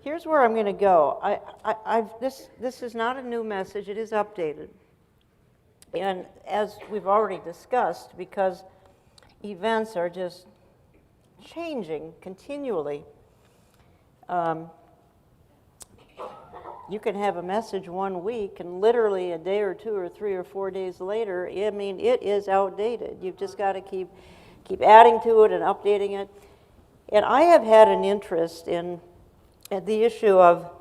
here's where I'm going to go. This is not a new message. It is updated. And as we've already discussed, because events are just changing continually, you can have a message one week and literally a day or 2 or 3 or 4 days later, I mean, it is outdated. You've just got to keep adding to it and updating it. And I have had an interest in the issue of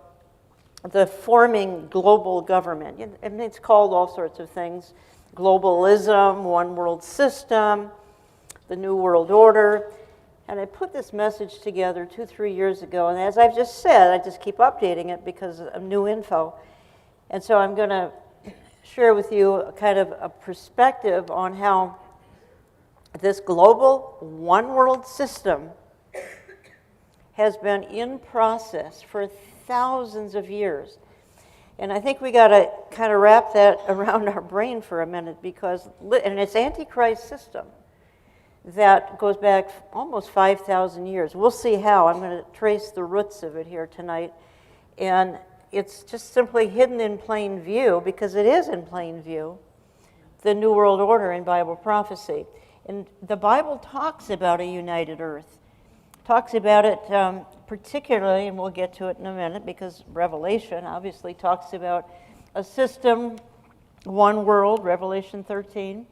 the forming global government. And it's called all sorts of things. Globalism, one world system, the New World Order. And I put this message together 2-3 years ago, and as I've just said, I just keep updating it because of new info. And so I'm going to share with you a kind of a perspective on how this global one world system has been in process for thousands of years. And I think we got to kind of wrap that around our brain for a minute, because, and it's Antichrist system that goes back almost 5,000 years. We'll see how. I'm going to trace the roots of it here tonight. And it's just simply hidden in plain view, because it is in plain view, the New World Order in Bible prophecy. And the Bible talks about a united earth. Talks about it particularly, and we'll get to it in a minute, because Revelation obviously talks about a system, one world, Revelation 13.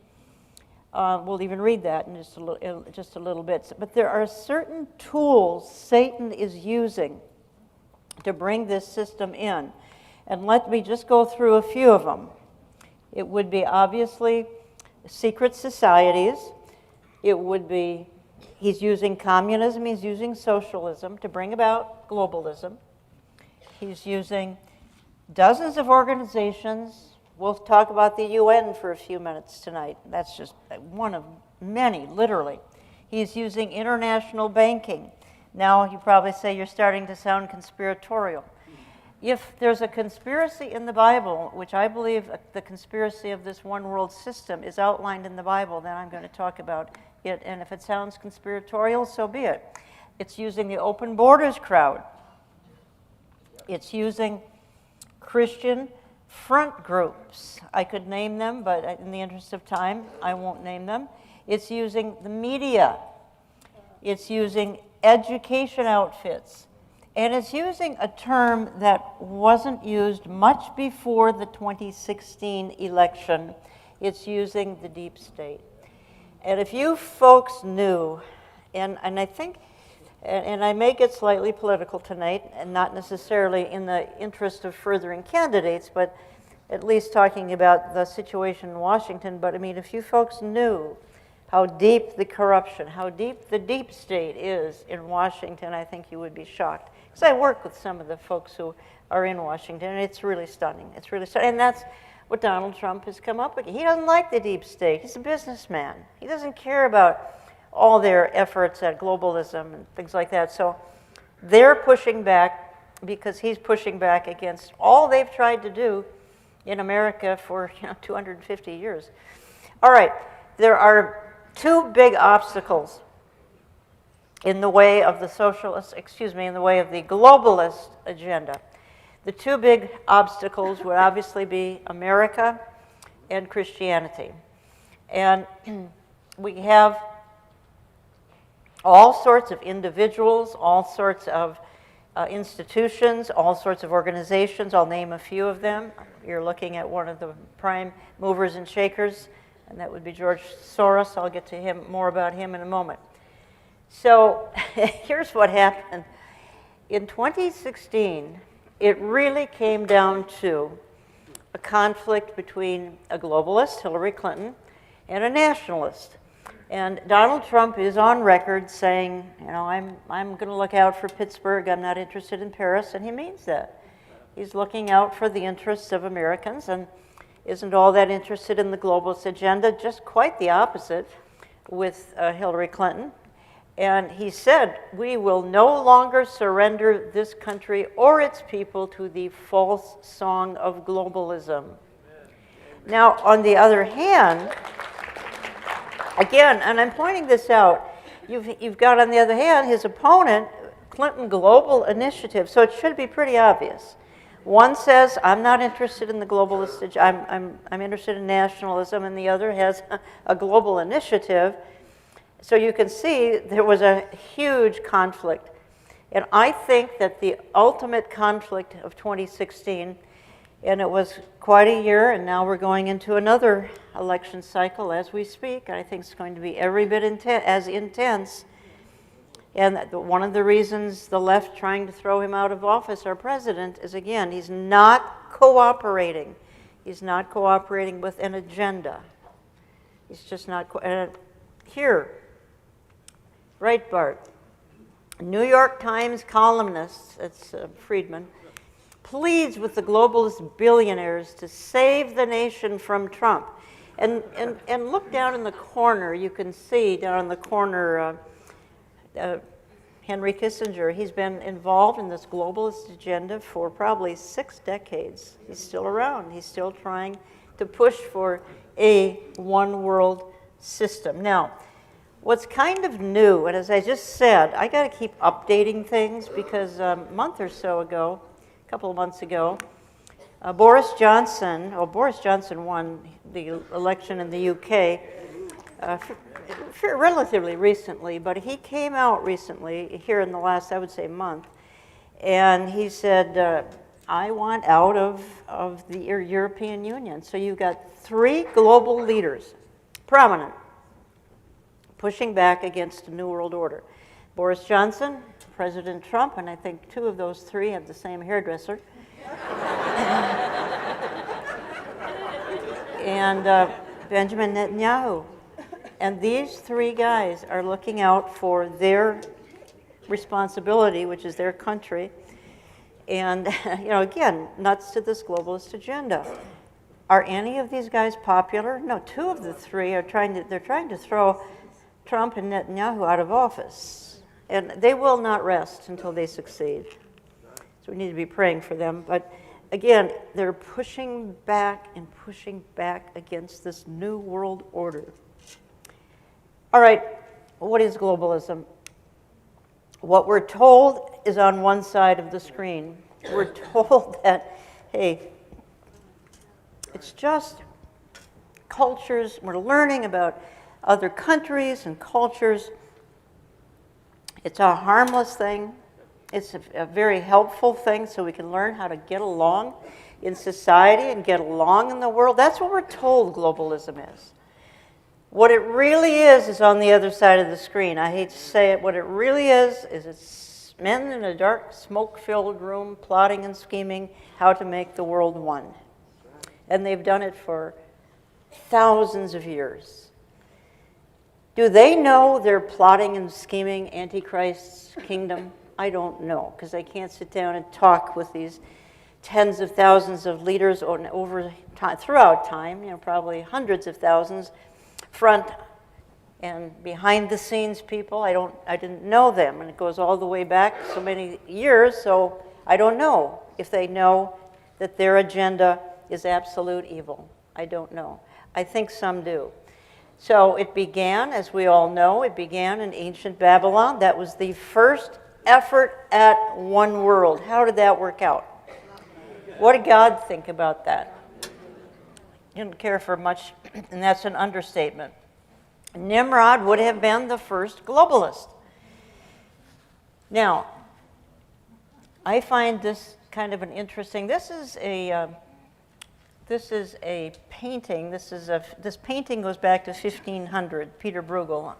We'll even read that in just a little bit. But there are certain tools Satan is using to bring this system in. And let me just go through a few of them. It would be obviously secret societies. It would be, he's using communism, he's using socialism to bring about globalism. He's using dozens of organizations. We'll talk about the UN for a few minutes tonight. That's just one of many, literally. He's using international banking. Now, you probably say you're starting to sound conspiratorial. If there's a conspiracy in the Bible, which I believe the conspiracy of this one world system is outlined in the Bible, then I'm going to talk about it. And if it sounds conspiratorial, so be it. It's using the open borders crowd. It's using Christian front groups. I could name them, but in the interest of time, I won't name them. It's using the media. It's using education outfits. And it's using a term that wasn't used much before the 2016 election. It's using the deep state. And if you folks knew, and I think, and I may get slightly political tonight, and not necessarily in the interest of furthering candidates, but at least talking about the situation in Washington. But I mean, if you folks knew how deep the corruption, how deep the deep state is in Washington, I think you would be shocked. Because I work with some of the folks who are in Washington, and it's really stunning. It's really stunning. And that's what Donald Trump has come up with. He doesn't like the deep state. He's a businessman. He doesn't care about all their efforts at globalism and things like that. So they're pushing back because he's pushing back against all they've tried to do in America for 250 years. All right, there are two big obstacles in the way of the in the way of the globalist agenda. The two big obstacles would obviously be America and Christianity. And we have all sorts of individuals, all sorts of institutions, all sorts of organizations. I'll name a few of them. You're looking at one of the prime movers and shakers, and that would be George Soros. I'll get to him, more about him in a moment. So here's what happened. In 2016, it really came down to a conflict between a globalist, Hillary Clinton, and a nationalist. And Donald Trump is on record saying, I'm going to look out for Pittsburgh, I'm not interested in Paris, and he means that. He's looking out for the interests of Americans and isn't all that interested in the globalist agenda, just quite the opposite with Hillary Clinton. And he said, we will no longer surrender this country or its people to the false song of globalism. Now, on the other hand, again, and I'm pointing this out, you've got on the other hand his opponent, Clinton Global Initiative, so it should be pretty obvious. One says, I'm not interested in the globalist, I'm interested in nationalism, and the other has a global initiative. So you can see there was a huge conflict. And I think that the ultimate conflict of 2016, and it was quite a year, and now we're going into another election cycle as we speak, and I think it's going to be every bit as intense. And one of the reasons the left trying to throw him out of office, our president, is again, he's not cooperating. He's not cooperating with an agenda. He's just not, here, Breitbart, New York Times columnist, that's Friedman, pleads with the globalist billionaires to save the nation from Trump. And look down in the corner, you can see down in the corner, Henry Kissinger. He's been involved in this globalist agenda for probably 6 decades. He's still around. He's still trying to push for a one-world system. Now, what's kind of new, and as I just said, I got to keep updating things because a month or so ago, a couple of months ago, Boris Johnson won the election in the UK relatively recently, but he came out recently, here in the last, I would say, month, and he said, I want out of the European Union. So you've got 3 global leaders, prominent, pushing back against a new world order. Boris Johnson, President Trump, and I think 2 of those 3 have the same hairdresser. And Benjamin Netanyahu. And these 3 guys are looking out for their responsibility, which is their country. And, again, nuts to this globalist agenda. Are any of these guys popular? No, 2 of the 3 are trying to throw Trump and Netanyahu out of office. And they will not rest until they succeed. So we need to be praying for them. But again, they're pushing back against this new world order. All right, what is globalism? What we're told is on one side of the screen. We're told that, hey, it's just cultures. We're learning about other countries and cultures. It's a harmless thing. It's a very helpful thing so we can learn how to get along in society and get along in the world. That's what we're told globalism is. What it really is on the other side of the screen. I hate to say it. What it really is it's men in a dark, smoke-filled room plotting and scheming how to make the world one. And they've done it for thousands of years. Do they know they're plotting and scheming Antichrist's kingdom? I don't know, because I can't sit down and talk with these tens of thousands of leaders throughout time, probably hundreds of thousands, front and behind the scenes people. I didn't know them, and it goes all the way back so many years, so I don't know if they know that their agenda is absolute evil. I don't know. I think some do. So it began, as we all know, it began in ancient Babylon. That was the first effort at one world. How did that work out? What did God think about that? He didn't care for much, and that's an understatement. Nimrod would have been the first globalist. Now, I find this kind of an interesting. This is a painting. This painting goes back to 1500. Peter Bruegel.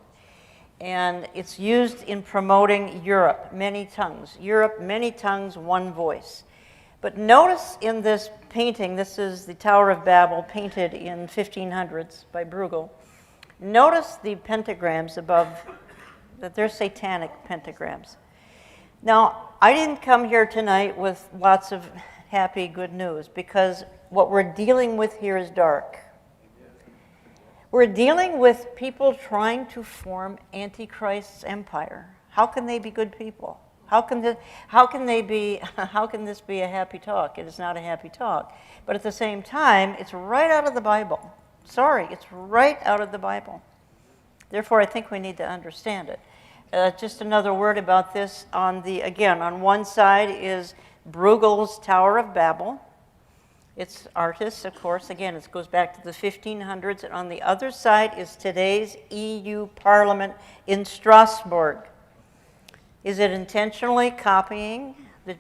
And it's used in promoting Europe, many tongues. Europe, many tongues, one voice. But notice in this painting, this is the Tower of Babel, painted in 1500s by Bruegel. Notice the pentagrams above, that they're satanic pentagrams. Now, I didn't come here tonight with lots of happy, good news, because what we're dealing with here is dark. We're dealing with people trying to form Antichrist's empire. How can they be good people? How can this be a happy talk? It is not a happy talk. But at the same time, it's right out of the Bible. Sorry, it's right out of the Bible. Therefore, I think we need to understand it. just another word about this. Again, on one side is Bruegel's Tower of Babel. It's artists, of course. Again, it goes back to the 1500s. And on the other side is today's EU Parliament in Strasbourg. Is it intentionally copying the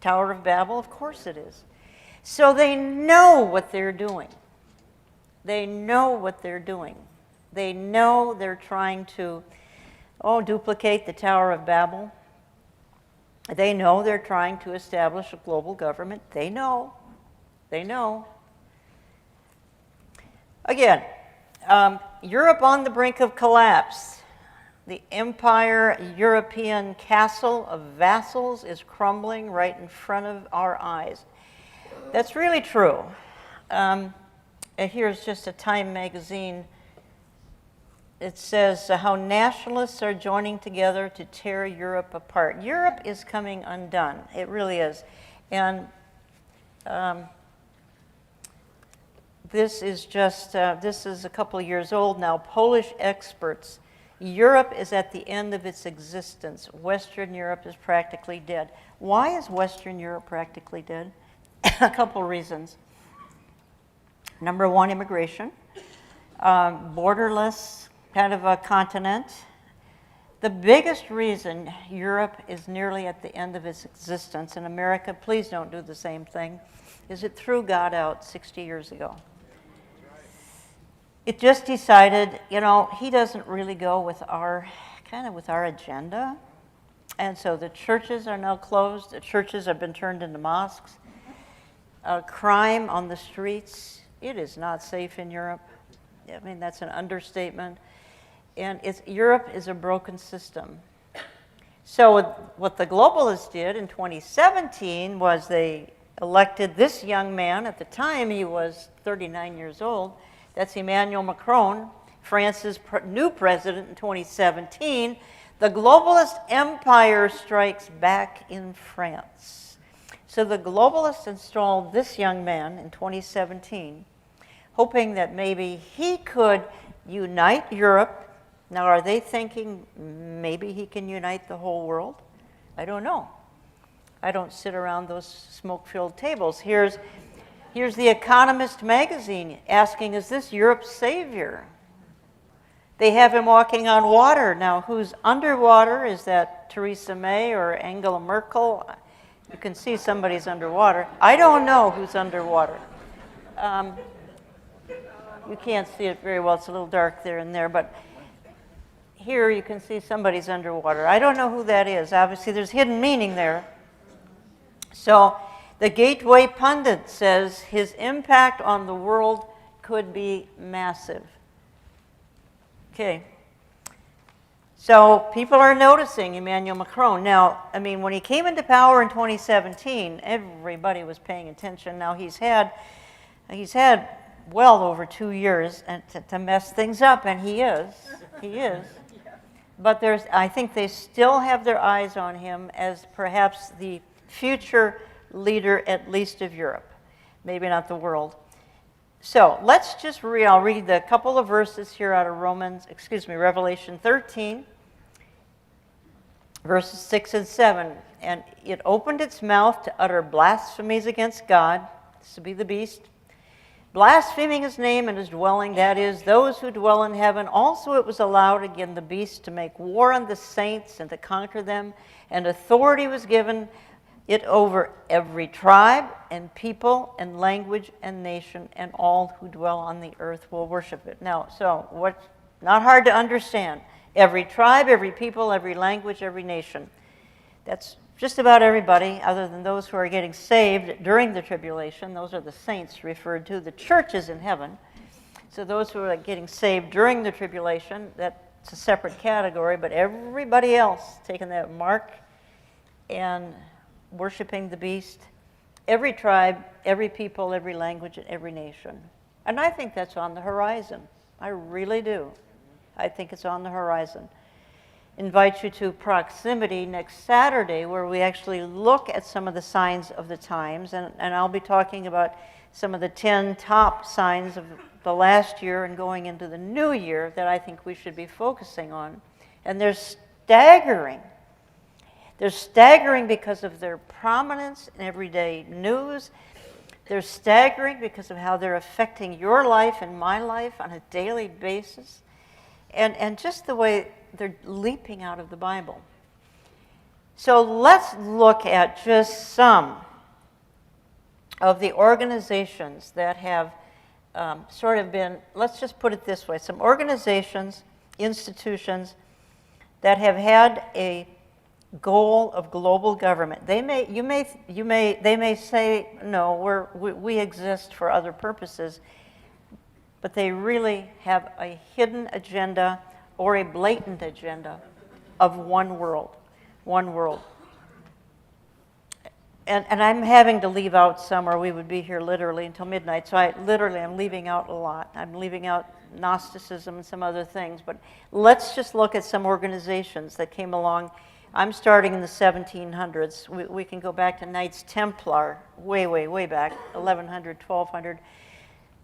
Tower of Babel? Of course it is. So they know what they're doing. They know what they're doing. They know they're trying to, duplicate the Tower of Babel. They know they're trying to establish a global government. They know. They know. Again, Europe on the brink of collapse. The empire European castle of vassals is crumbling right in front of our eyes. That's really true. Here's just a Time magazine. It says how nationalists are joining together to tear Europe apart. Europe is coming undone. It really is. And this is a couple of years old now. Polish experts. Europe is at the end of its existence. Western Europe is practically dead. Why is Western Europe practically dead? A couple reasons. Number one, immigration. Borderless kind of a continent. The biggest reason Europe is nearly at the end of its existence, and America, please don't do the same thing, is it threw God out 60 years ago. It just decided, he doesn't really go with our agenda. And so the churches are now closed. The churches have been turned into mosques. Crime on the streets, it is not safe in Europe. I mean, that's an understatement. And Europe is a broken system. So what the globalists did in 2017 was they elected this young man. At the time, he was 39 years old. That's Emmanuel Macron, France's new president in 2017. The globalist empire strikes back in France. So the globalists installed this young man in 2017, hoping that maybe he could unite Europe. Now, are they thinking maybe he can unite the whole world? I don't know. I don't sit around those smoke-filled tables. Here's The Economist magazine asking, is this Europe's savior? They have him walking on water. Now, who's underwater? Is that Theresa May or Angela Merkel? You can see somebody's underwater. I don't know who's underwater. You can't see it very well. It's a little dark there and there, but here you can see somebody's underwater. I don't know who that is. Obviously, there's hidden meaning there. So the Gateway pundit says his impact on the world could be massive. Okay. So people are noticing Emmanuel Macron. Now, I mean, when he came into power in 2017, everybody was paying attention. Now he's had well over 2 years to mess things up, and he is. But I think they still have their eyes on him as perhaps the future leader, at least of Europe, maybe not the world. So let's just I'll read a couple of verses here out of Revelation 13, verses 6 and 7. And it opened its mouth to utter blasphemies against God, this would be the beast, blaspheming his name and his dwelling, that is, those who dwell in heaven. Also it was allowed again the beast to make war on the saints and to conquer them, and authority was given it over every tribe and people and language and nation, and all who dwell on the earth will worship it. Now, so what's not hard to understand? Every tribe, every people, every language, every nation. That's just about everybody other than those who are getting saved during the tribulation. Those are the saints referred to. The church is in heaven. So those who are getting saved during the tribulation, that's a separate category, but everybody else taking that mark and worshiping the beast, every tribe, every people, every language, and every nation. And I think that's on the horizon. I really do. I think it's on the horizon. Invite you to Proximity next Saturday, where we actually look at some of the signs of the times, and I'll be talking about some of the 10 top signs of the last year and going into the new year that I think we should be focusing on. And there's staggering. They're staggering because of their prominence in everyday news. They're staggering because of how they're affecting your life and my life on a daily basis. And just the way they're leaping out of the Bible. So let's look at just some of the organizations that have sort of been, let's just put it this way, some organizations, institutions that have had a goal of global government. They may say, no, we exist for other purposes, but they really have a hidden agenda or a blatant agenda of one world. One world. And I'm having to leave out some, or we would be here literally until midnight. So I'm leaving out a lot. I'm leaving out Gnosticism and some other things. But let's just look at some organizations that came along. I'm starting in the 1700s. We can go back to Knights Templar, way back, 1100, 1200.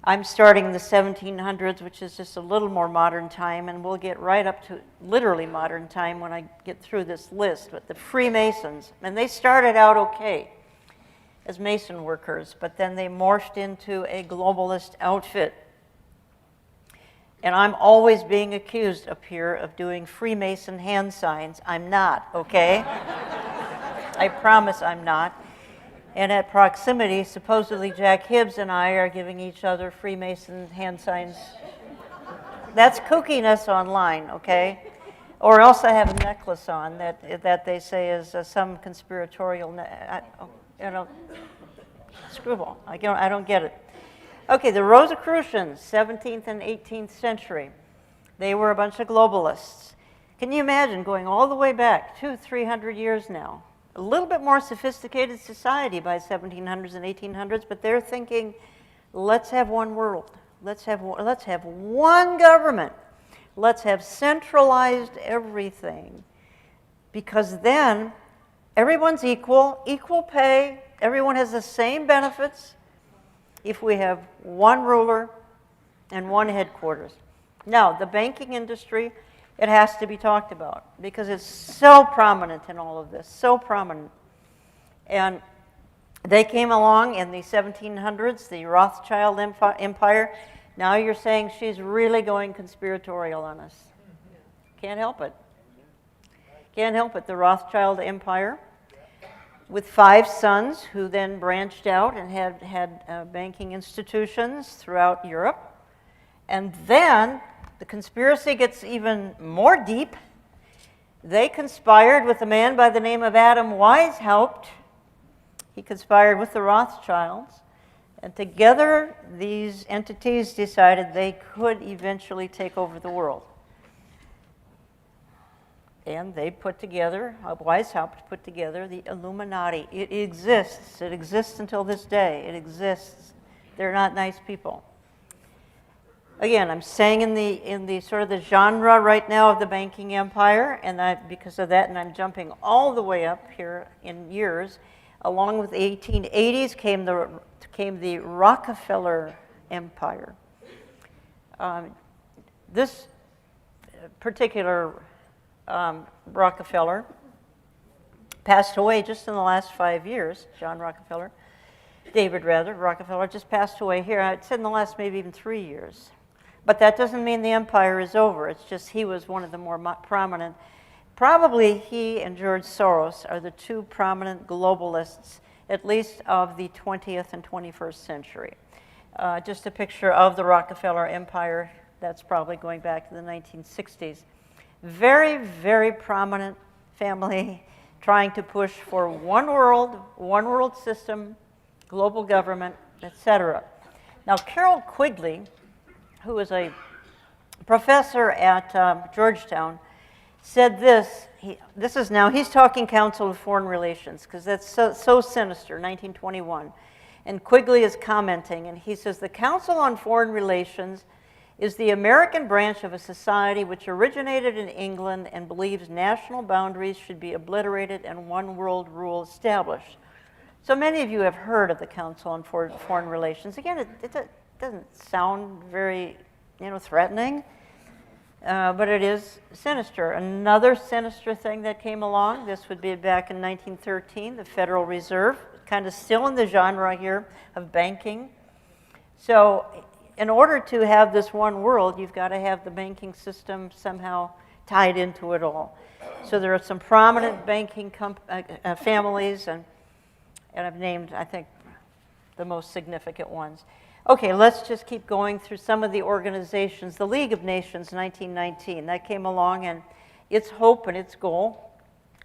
I'm starting in the 1700s, which is just a little more modern time, and we'll get right up to literally modern time when I get through this list. But the Freemasons, and they started out okay as Mason workers, but then they morphed into a globalist outfit. And I'm always being accused up here of doing Freemason hand signs. I'm not, okay? I promise I'm not. And at proximity, supposedly Jack Hibbs and I are giving each other Freemason hand signs. That's kookiness online, okay? Or else I have a necklace on that they say is some conspiratorial, screwball. I don't get it. Okay, the Rosicrucians, 17th and 18th century. They were a bunch of globalists. Can you imagine going all the way back 200-300 years now? A little bit more sophisticated society by 1700s and 1800s, but they're thinking, let's have one world. Let's have one government. Let's have centralized everything. Because then everyone's equal pay, everyone has the same benefits if we have one ruler and one headquarters. Now, the banking industry, it has to be talked about because it's so prominent in all of this, so prominent. And they came along in the 1700s, the Rothschild Empire. Now you're saying she's really going conspiratorial on us. Can't help it. Can't help it. The Rothschild Empire, with 5 sons who then branched out and had banking institutions throughout Europe. And then the conspiracy gets even more deep. They conspired with a man by the name of Adam Weishaupt. He conspired with the Rothschilds. And together, these entities decided they could eventually take over the world. And they put together, Weishaupt put together the Illuminati. It exists. It exists until this day. It exists. They're not nice people. Again, I'm saying in the sort of the genre right now of the banking empire, and because of that, and I'm jumping all the way up here in years, along with the 1880s came the Rockefeller Empire. This particular Rockefeller passed away just in the last 5 years. David Rockefeller just passed away here. I'd said in the last maybe even 3 years. But that doesn't mean the empire is over. It's just he was one of the more prominent. Probably he and George Soros are the 2 prominent globalists, at least of the 20th and 21st century. Just a picture of the Rockefeller Empire. That's probably going back to the 1960s. Very, very prominent family trying to push for one world system, global government, etc. Now, Carroll Quigley, who is a professor at Georgetown, said this. He's talking Council of Foreign Relations, because that's so sinister, 1921. And Quigley is commenting, and he says, the Council on Foreign Relations is the American branch of a society which originated in England and believes national boundaries should be obliterated and one world rule established. So many of you have heard of the Council on Foreign Relations. Again, it doesn't sound very, threatening. but it is sinister. Another sinister thing that came along, this would be back in 1913, the Federal Reserve, kind of still in the genre here of banking. So in order to have this one world, you've got to have the banking system somehow tied into it all. So there are some prominent banking families, and I've named, I think, the most significant ones. Okay, let's just keep going through some of the organizations. The League of Nations, 1919, that came along, and its hope and its goal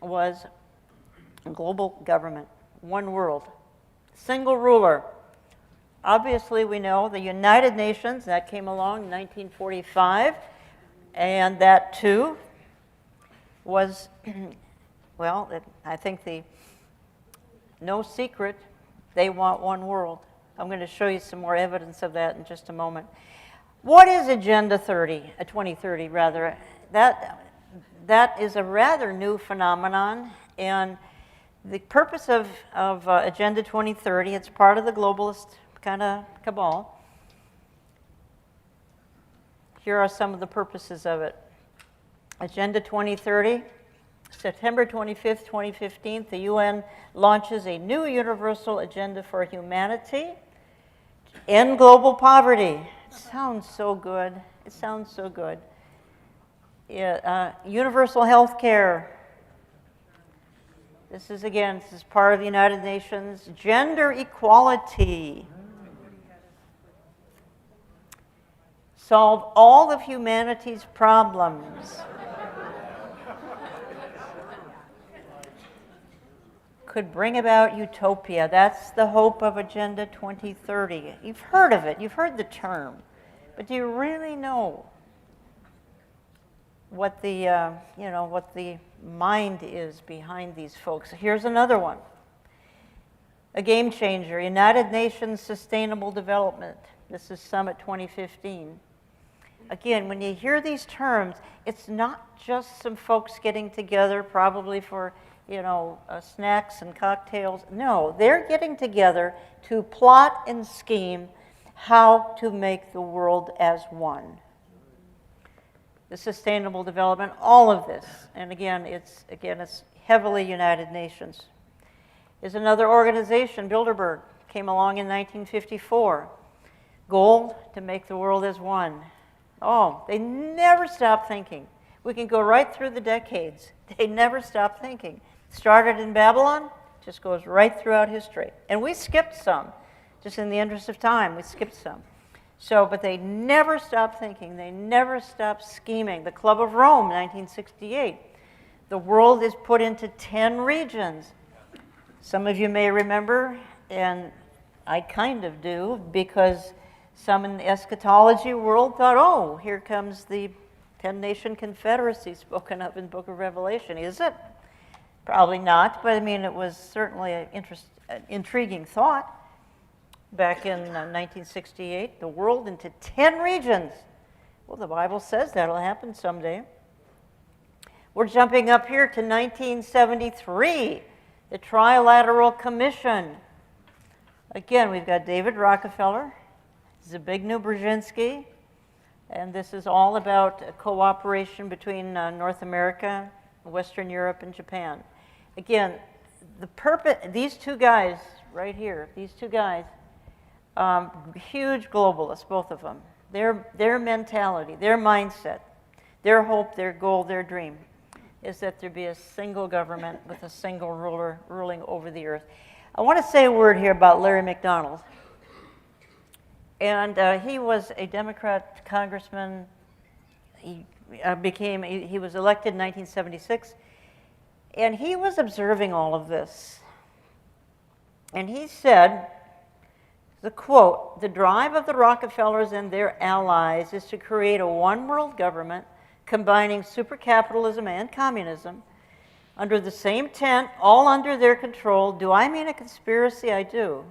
was global government, one world, single ruler. Obviously, we know the United Nations, that came along in 1945, and that too was, well, I think no secret, they want one world. I'm going to show you some more evidence of that in just a moment. What is Agenda 2030 rather? That is a rather new phenomenon, and the purpose of Agenda 2030, it's part of the globalist kind of cabal. Here are some of the purposes of it. Agenda 2030, September 25th, 2015, the UN launches a new universal agenda for humanity. End global poverty. It sounds so good. It sounds so good. Universal health care. This is part of the United Nations. Gender equality. Solve all of humanity's problems. Could bring about utopia. That's the hope of Agenda 2030. You've heard of it. You've heard the term. But do you really know what the mind is behind these folks? Here's another one. A game changer, United Nations Sustainable Development. This is Summit 2015. Again, when you hear these terms, it's not just some folks getting together probably for snacks and cocktails. No, they're getting together to plot and scheme how to make the world as one. The sustainable development, all of this, and again, it's heavily United Nations. Is another organization, Bilderberg, came along in 1954. Goal, to make the world as one. Oh, they never stop thinking. We can go right through the decades. They never stop thinking. Started in Babylon, just goes right throughout history. And we skipped some, just in the interest of time, we skipped some. So, but they never stop thinking. They never stop scheming. The Club of Rome, 1968. The world is put into 10 regions. Some of you may remember, and I kind of do, because some in the eschatology world thought, oh, here comes the 10-nation confederacy spoken of in the book of Revelation. Is it? Probably not, but I mean, it was certainly an intriguing thought. Back in 1968, the world into 10 regions. Well, the Bible says that'll happen someday. We're jumping up here to 1973, the Trilateral Commission. Again, we've got David Rockefeller, Zbigniew Brzezinski, and this is all about cooperation between North America, Western Europe, and Japan. Again, the purpose, these two guys right here, these two guys, huge globalists, both of them. Their mentality, their mindset, their hope, their goal, their dream is that there be a single government with a single ruler ruling over the earth. I want to say a word here about Larry McDonald. And he was a Democrat congressman. He was elected in 1976. And he was observing all of this. And he said, the quote, "The drive of the Rockefellers and their allies is to create a one-world government combining supercapitalism and communism under the same tent, all under their control. Do I mean a conspiracy? I do.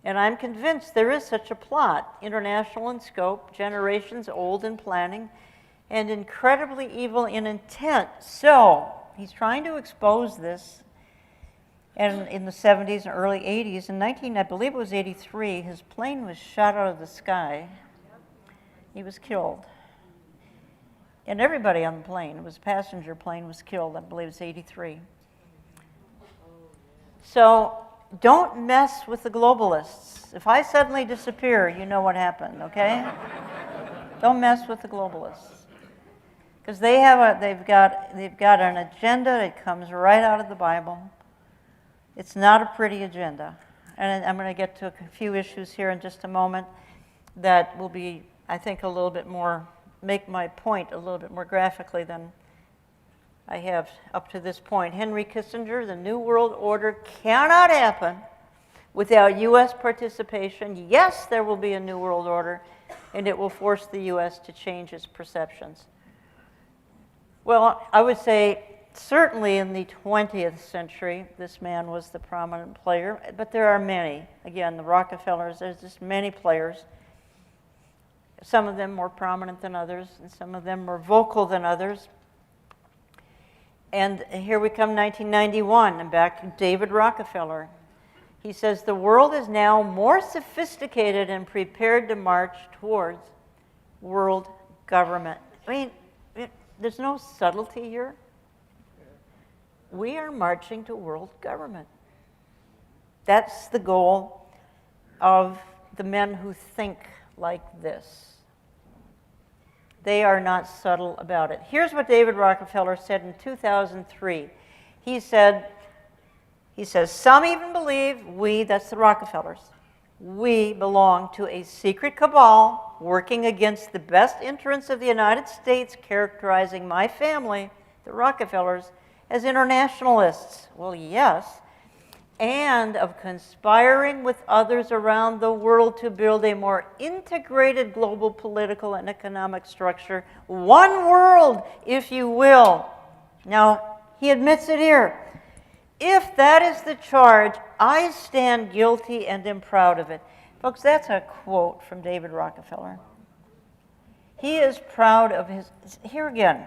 And I'm convinced there is such a plot, international in scope, generations old in planning, and incredibly evil in intent." So he's trying to expose this. And in the 70s and early 80s, in I believe it was 83, his plane was shot out of the sky. He was killed. And everybody on the plane, it was a passenger plane, was killed. I believe it's 83. So don't mess with the globalists. If I suddenly disappear, you know what happened, okay? Don't mess with the globalists. Because they've got an agenda that comes right out of the Bible. It's not a pretty agenda. And I'm going to get to a few issues here in just a moment that will be, I think, a little bit more, make my point a little bit more graphically than I have up to this point. Henry Kissinger, the New World Order cannot happen without U.S. participation. Yes, there will be a New World Order, and it will force the U.S. to change its perceptions. Well, I would say certainly in the 20th century, this man was the prominent player, but there are many. Again, the Rockefellers, there's just many players. Some of them more prominent than others, and some of them more vocal than others. And here we come, 1991, and back to David Rockefeller. He says, the world is now more sophisticated and prepared to march towards world government. I mean, there's no subtlety here. We are marching to world government. That's the goal of the men who think like this. They are not subtle about it. Here's what David Rockefeller said in 2003. He says, some even believe we, that's the Rockefellers, we belong to a secret cabal working against the best interests of the United States, characterizing my family, the Rockefellers, as internationalists. Well, yes. And of conspiring with others around the world to build a more integrated global political and economic structure. One world, if you will. Now, he admits it here. If that is the charge, I stand guilty and am proud of it. Folks, that's a quote from David Rockefeller. He is proud of his, here again,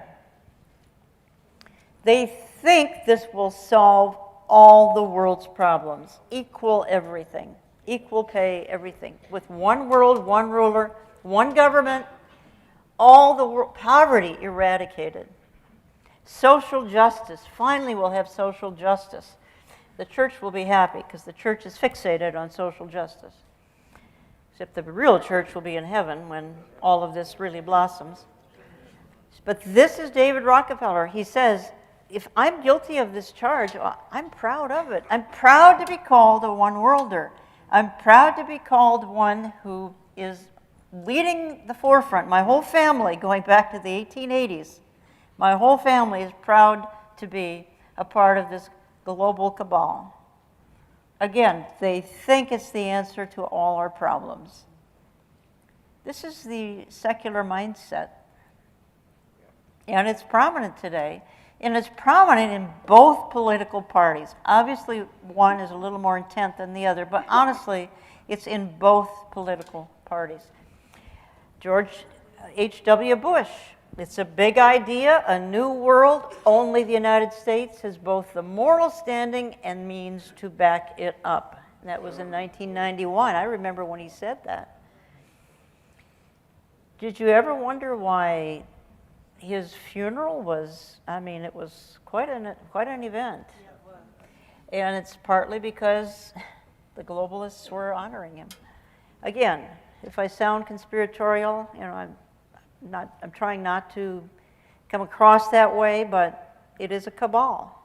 they think this will solve all the world's problems, equal everything, equal pay, everything. With one world, one ruler, one government, all the world, poverty eradicated. Social justice, finally we'll have social justice. The church will be happy because the church is fixated on social justice. Except the real church will be in heaven when all of this really blossoms. But this is David Rockefeller. He says, if I'm guilty of this charge, I'm proud of it. I'm proud to be called a one-worlder. I'm proud to be called one who is leading the forefront. My whole family, going back to the 1880s, my whole family is proud to be a part of this global cabal. Again, they think it's the answer to all our problems. This is the secular mindset. And it's prominent today. And it's prominent in both political parties. Obviously, one is a little more intent than the other, but honestly, it's in both political parties. George H.W. Bush, it's a big idea, a new world. Only the United States has both the moral standing and means to back it up. And that was in 1991. I remember when he said that. Did you ever wonder why his funeral was, I mean, it was quite an event. Yeah, it was. And it's partly because the globalists were honoring him. Again, if I sound conspiratorial, you know, I'm trying not to come across that way, but it is a cabal.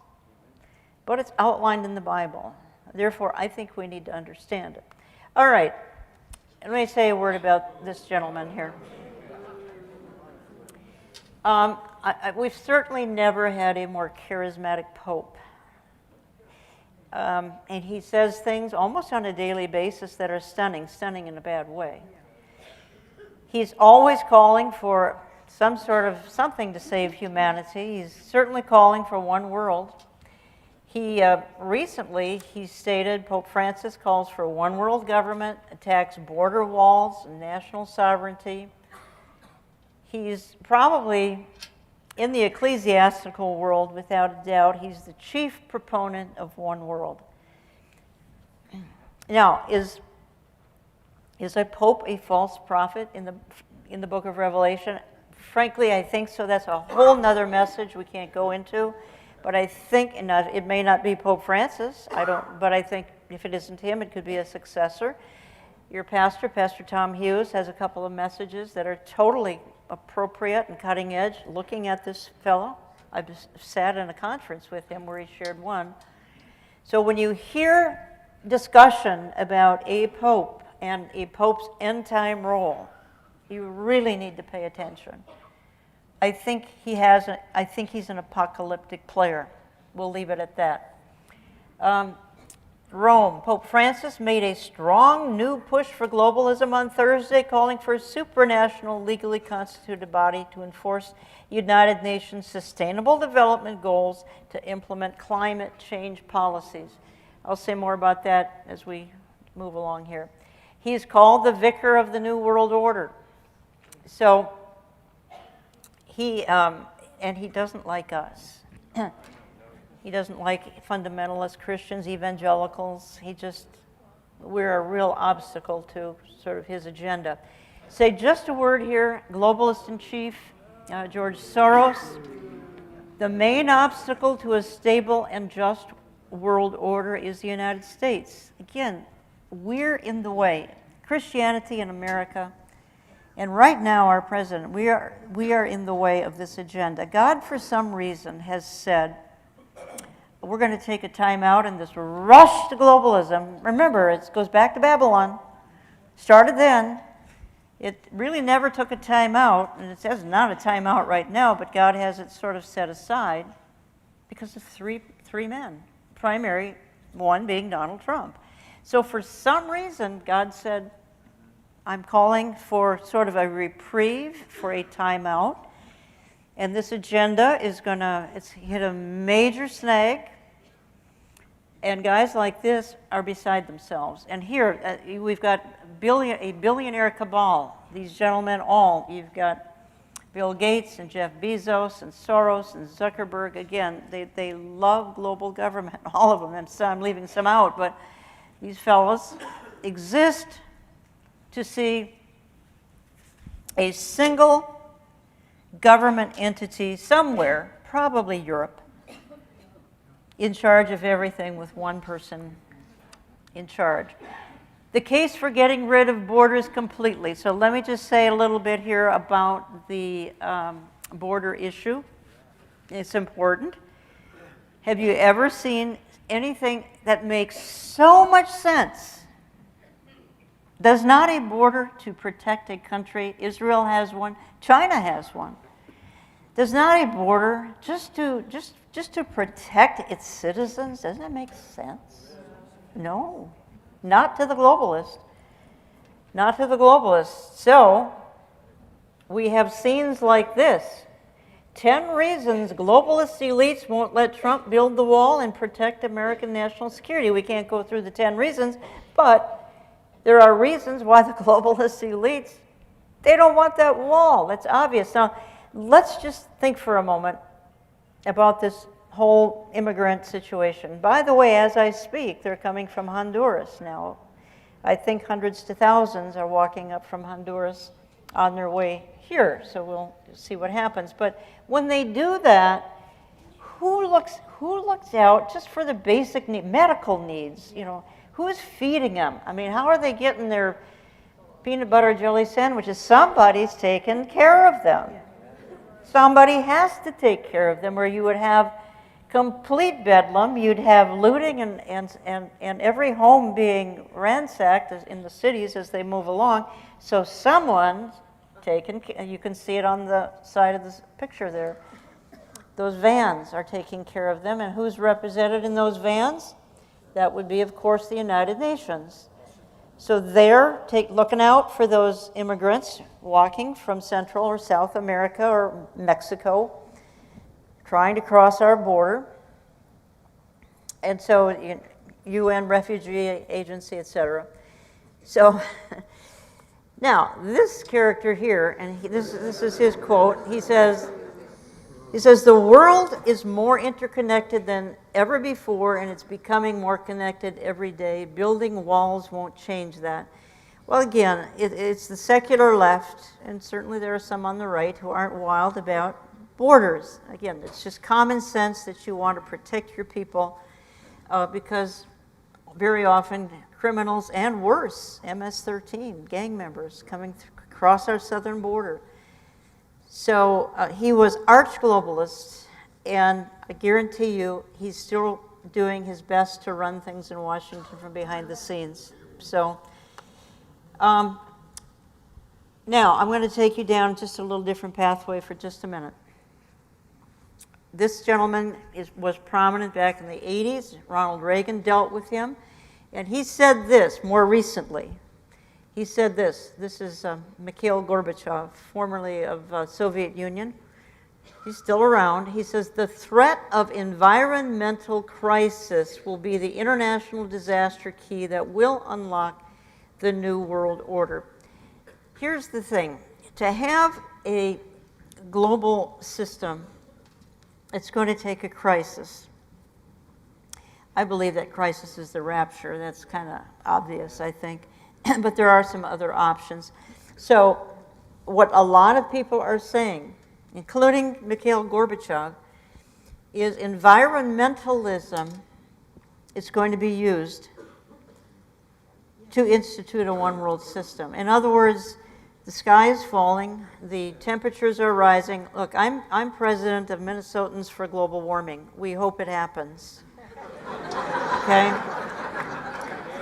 But it's outlined in the Bible. Therefore, I think we need to understand it. All right, let me say a word about this gentleman here. We've certainly never had a more charismatic pope. And he says things almost on a daily basis that are stunning in a bad way. He's always calling for some sort of something to save humanity. He's certainly calling for one world. He recently stated, Pope Francis calls for one world government, attacks border walls and national sovereignty. He's probably, in the ecclesiastical world, without a doubt, he's the chief proponent of one world. Now, is a pope a false prophet in the book of Revelation? frankly, I think so. That's a whole nother message we can't go into. But I think, and it may not be Pope Francis, but I think if it isn't him, it could be a successor. Your pastor, Pastor Tom Hughes, has a couple of messages that are totally appropriate and cutting edge, looking at this fellow. I've just sat in a conference with him where he shared one. So when you hear discussion about a pope and a pope's end-time role, you really need to pay attention. I think he's an apocalyptic player. We'll leave it at that. Rome, Pope Francis made a strong new push for globalism on Thursday, calling for a supranational, legally constituted body to enforce United Nations Sustainable Development Goals to implement climate change policies. I'll say more about that as we move along here. He's called the Vicar of the New World Order. So he doesn't like us. He doesn't like fundamentalist Christians, evangelicals. We're a real obstacle to sort of his agenda. Say just a word here, globalist in chief, George Soros. The main obstacle to a stable and just world order is the United States. Again, we're in the way. Christianity in America, and right now our president, we are in the way of this agenda. God, for some reason, has said, we're going to take a time out in this rush to globalism. Remember, it goes back to Babylon. Started then. It really never took a time out, and it says not a time out right now, but God has it sort of set aside because of three men, primary one being Donald Trump. So for some reason, God said, I'm calling for sort of a reprieve, for a time out. And this agenda it's hit a major snag. And guys like this are beside themselves. And here, we've got a billionaire cabal. These gentlemen you've got Bill Gates and Jeff Bezos and Soros and Zuckerberg. Again, they love global government, all of them. I'm leaving some out, but these fellows exist to see a single government entity somewhere, probably Europe, in charge of everything with one person in charge. The case for getting rid of borders completely. So let me just say a little bit here about the border issue. It's important. Have you ever seen anything that makes so much sense? Does not a border to protect a country, Israel has one, China has one. Does not a border just to protect its citizens, doesn't it make sense? No, not to the globalist. Not to the globalists. So, we have scenes like this. 10 reasons globalist elites won't let Trump build the wall and protect American national security. We can't go through the 10 reasons, but there are reasons why the globalist elites, they don't want that wall. That's obvious. Now, let's just think for a moment about this whole immigrant situation. By the way, as I speak, they're coming from Honduras now. I think hundreds to thousands are walking up from Honduras on their way here, so we'll see what happens. But when they do that, who looks out just for the basic medical needs? Who's feeding them? I mean, how are they getting their peanut butter jelly sandwiches? Somebody's taking care of them. Somebody has to take care of them, or you would have complete bedlam. You'd have looting and every home being ransacked in the cities as they move along. So someone's taken, you can see it on the side of this picture there. Those vans are taking care of them, and who's represented in those vans? That would be, of course, the United Nations. So they're looking out for those immigrants walking from Central or South America or Mexico, trying to cross our border. And so UN Refugee Agency, etc. So now, this character here, and this is his quote, he says, the world is more interconnected than ever before, and it's becoming more connected every day. Building walls won't change that. Well, again, it's the secular left, and certainly there are some on the right who aren't wild about borders. Again, it's just common sense that you want to protect your people because very often criminals and worse, MS-13, gang members coming across our southern border. So he was arch-globalist, and I guarantee you he's still doing his best to run things in Washington from behind the scenes. So now I'm going to take you down just a little different pathway for just a minute. This gentleman was prominent back in the 80s. Ronald Reagan dealt with him. And he said this more recently. He said this. This is Mikhail Gorbachev, formerly of Soviet Union. He's still around. He says, the threat of environmental crisis will be the international disaster key that will unlock the new world order. Here's the thing. To have a global system, it's going to take a crisis. I believe that crisis is the rapture. That's kind of obvious, I think. But there are some other options. So what a lot of people are saying, including Mikhail Gorbachev, is environmentalism is going to be used to institute a one-world system. In other words, the sky is falling, the temperatures are rising. Look, I'm president of Minnesotans for Global Warming. We hope it happens. Okay?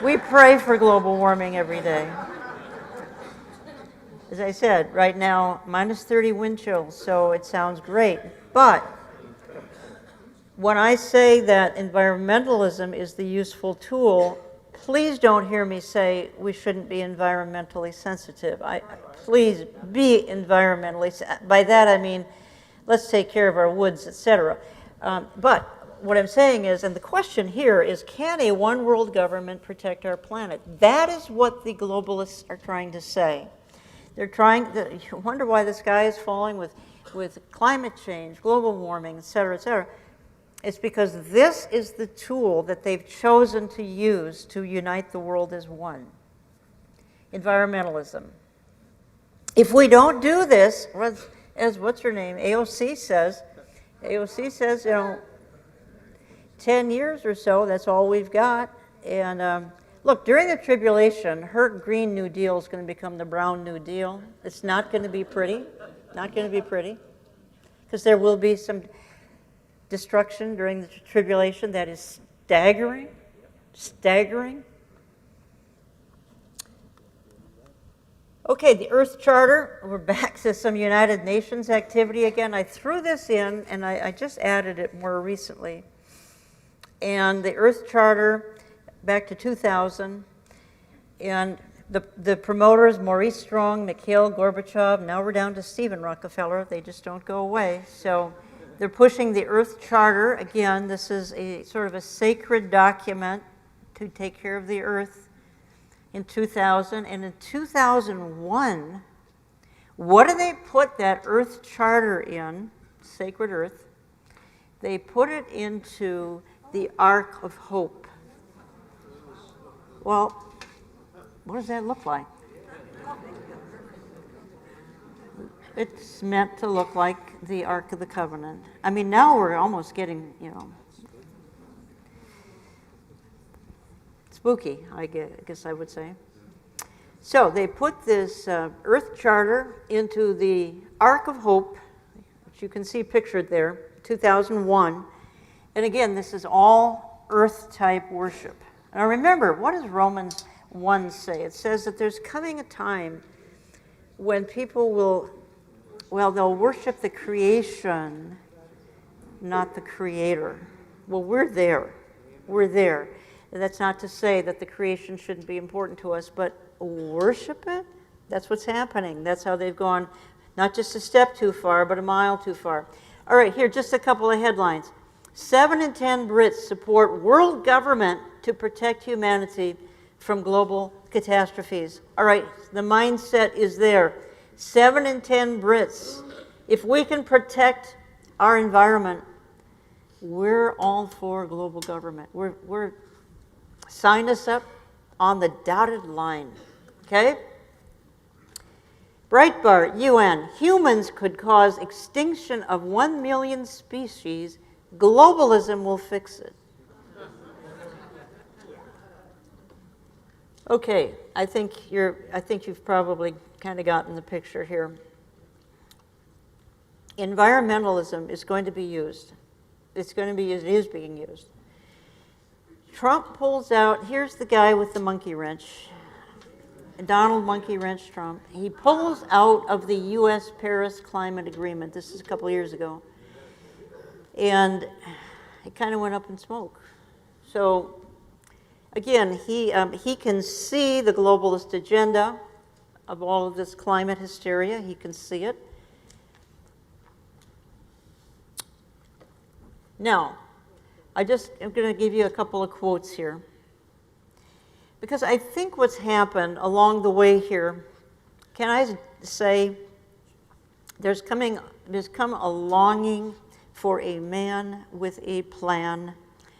We pray for global warming every day. As I said, right now, minus 30 wind chills, so it sounds great. But when I say that environmentalism is the useful tool, please don't hear me say we shouldn't be environmentally sensitive. Please be environmentally, by that I mean, let's take care of our woods, etc. But what I'm saying is, and the question here is, can a one world government protect our planet? That is what the globalists are trying to say. They're trying to, you wonder why the sky is falling with climate change, global warming, et cetera, et cetera. It's because this is the tool that they've chosen to use to unite the world as one. Environmentalism. If we don't do this, as what's her name, AOC says, you know, 10 years or so, that's all we've got. And look, during the tribulation, her Green New Deal is going to become the Brown New Deal. It's not going to be pretty, not going to be pretty, because there will be some destruction during the tribulation that is staggering, staggering. Okay, the Earth Charter, we're back to some United Nations activity again. I threw this in, and I just added it more recently. And the Earth Charter, back to 2000, and the promoters, Maurice Strong, Mikhail Gorbachev, now we're down to Stephen Rockefeller. They just don't go away. So they're pushing the Earth Charter. Again, this is a sort of a sacred document to take care of the Earth in 2000. And in 2001, what do they put that Earth Charter in, sacred Earth? They put it into the Ark of Hope. Well, what does that look like? It's meant to look like the Ark of the Covenant. I mean, now we're almost getting, you know, spooky, I guess I would say. So they put this Earth Charter into the Ark of Hope, which you can see pictured there, 2001. And again, this is all Earth-type worship. Now remember, what does Romans 1 say? It says that there's coming a time when people will, well, they'll worship the creation, not the creator. Well, we're there. We're there. And that's not to say that the creation shouldn't be important to us, but worship it? That's what's happening. That's how they've gone not just a step too far, but a mile too far. All right, here, just a couple of headlines. 7 in 10 Brits support world government to protect humanity from global catastrophes. All right, the mindset is there. 7 in 10 Brits. If we can protect our environment, we're all for global government. We're sign us up on the dotted line. Okay? Breitbart, UN, humans could cause extinction of 1 million species. Globalism will fix it. Okay, I think you've probably kind of gotten the picture here. Environmentalism is going to be used. It's going to be used, it is being used. Trump pulls out, here's the guy with the monkey wrench, Donald Monkey Wrench Trump. He pulls out of the U.S. Paris Climate Agreement. This is a couple of years ago. And it kind of went up in smoke. So, again, he can see the globalist agenda of all of this climate hysteria. He can see it. Now, I'm going to give you a couple of quotes here. Because I think what's happened along the way here, can I say, there's come a longing for a man with a plan,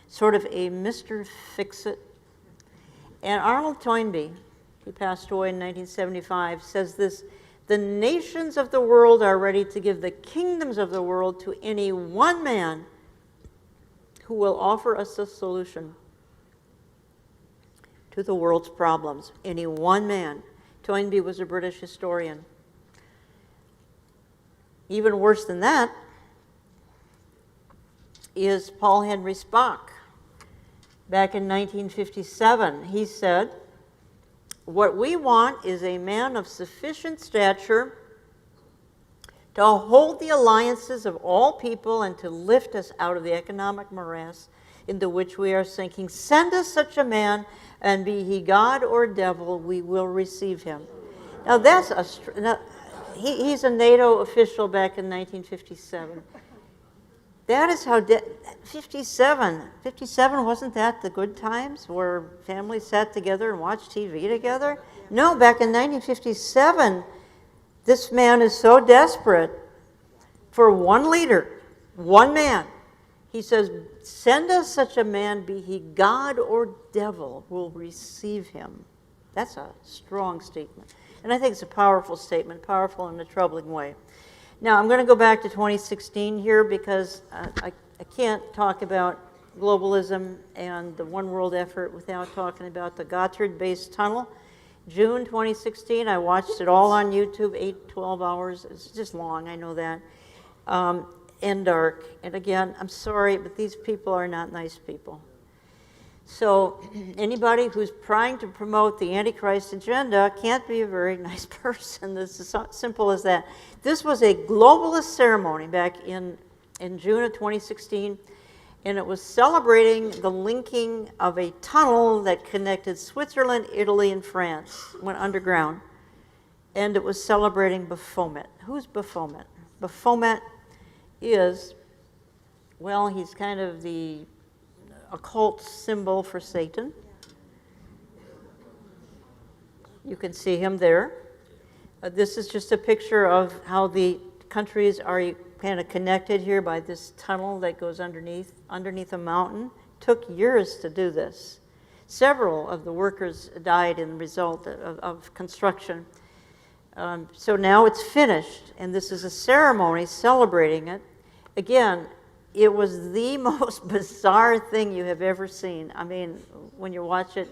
sort of a Mr. Fix-It. And Arnold Toynbee, he passed away in 1975, says this: the nations of the world are ready to give the kingdoms of the world to any one man who will offer us a solution to the world's problems. Any one man. Toynbee was a British historian. Even worse than that is Paul Henry Spaak. Back in 1957, he said, what we want is a man of sufficient stature to hold the alliances of all people and to lift us out of the economic morass into which we are sinking. Send us such a man, and be he God or devil, we will receive him. Now that's he's a NATO official back in 1957. That is how 57, wasn't that the good times where families sat together and watched TV together? No, back in 1957, this man is so desperate for one leader, one man. He says, send us such a man, be he God or devil, will receive him. That's a strong statement. And I think it's a powerful statement, powerful in a troubling way. Now, I'm going to go back to 2016 here because I can't talk about globalism and the one world effort without talking about the Gotthard base tunnel. June 2016, I watched it all on YouTube, 12 hours. It's just long, I know that. And dark. And again, I'm sorry, but these people are not nice people. So anybody who's trying to promote the Antichrist agenda can't be a very nice person. This is simple as that. This was a globalist ceremony back in June of 2016, and it was celebrating the linking of a tunnel that connected Switzerland, Italy, and France, went underground. And it was celebrating Baphomet. Who's Baphomet? Baphomet is, well, he's kind of the occult symbol for Satan. You can see him there. This is just a picture of how the countries are kind of connected here by this tunnel that goes underneath a mountain. Took years to do this. Several of the workers died in the result of construction. So now it's finished, and this is a ceremony celebrating it. Again, it was the most bizarre thing you have ever seen. I mean, when you watch it,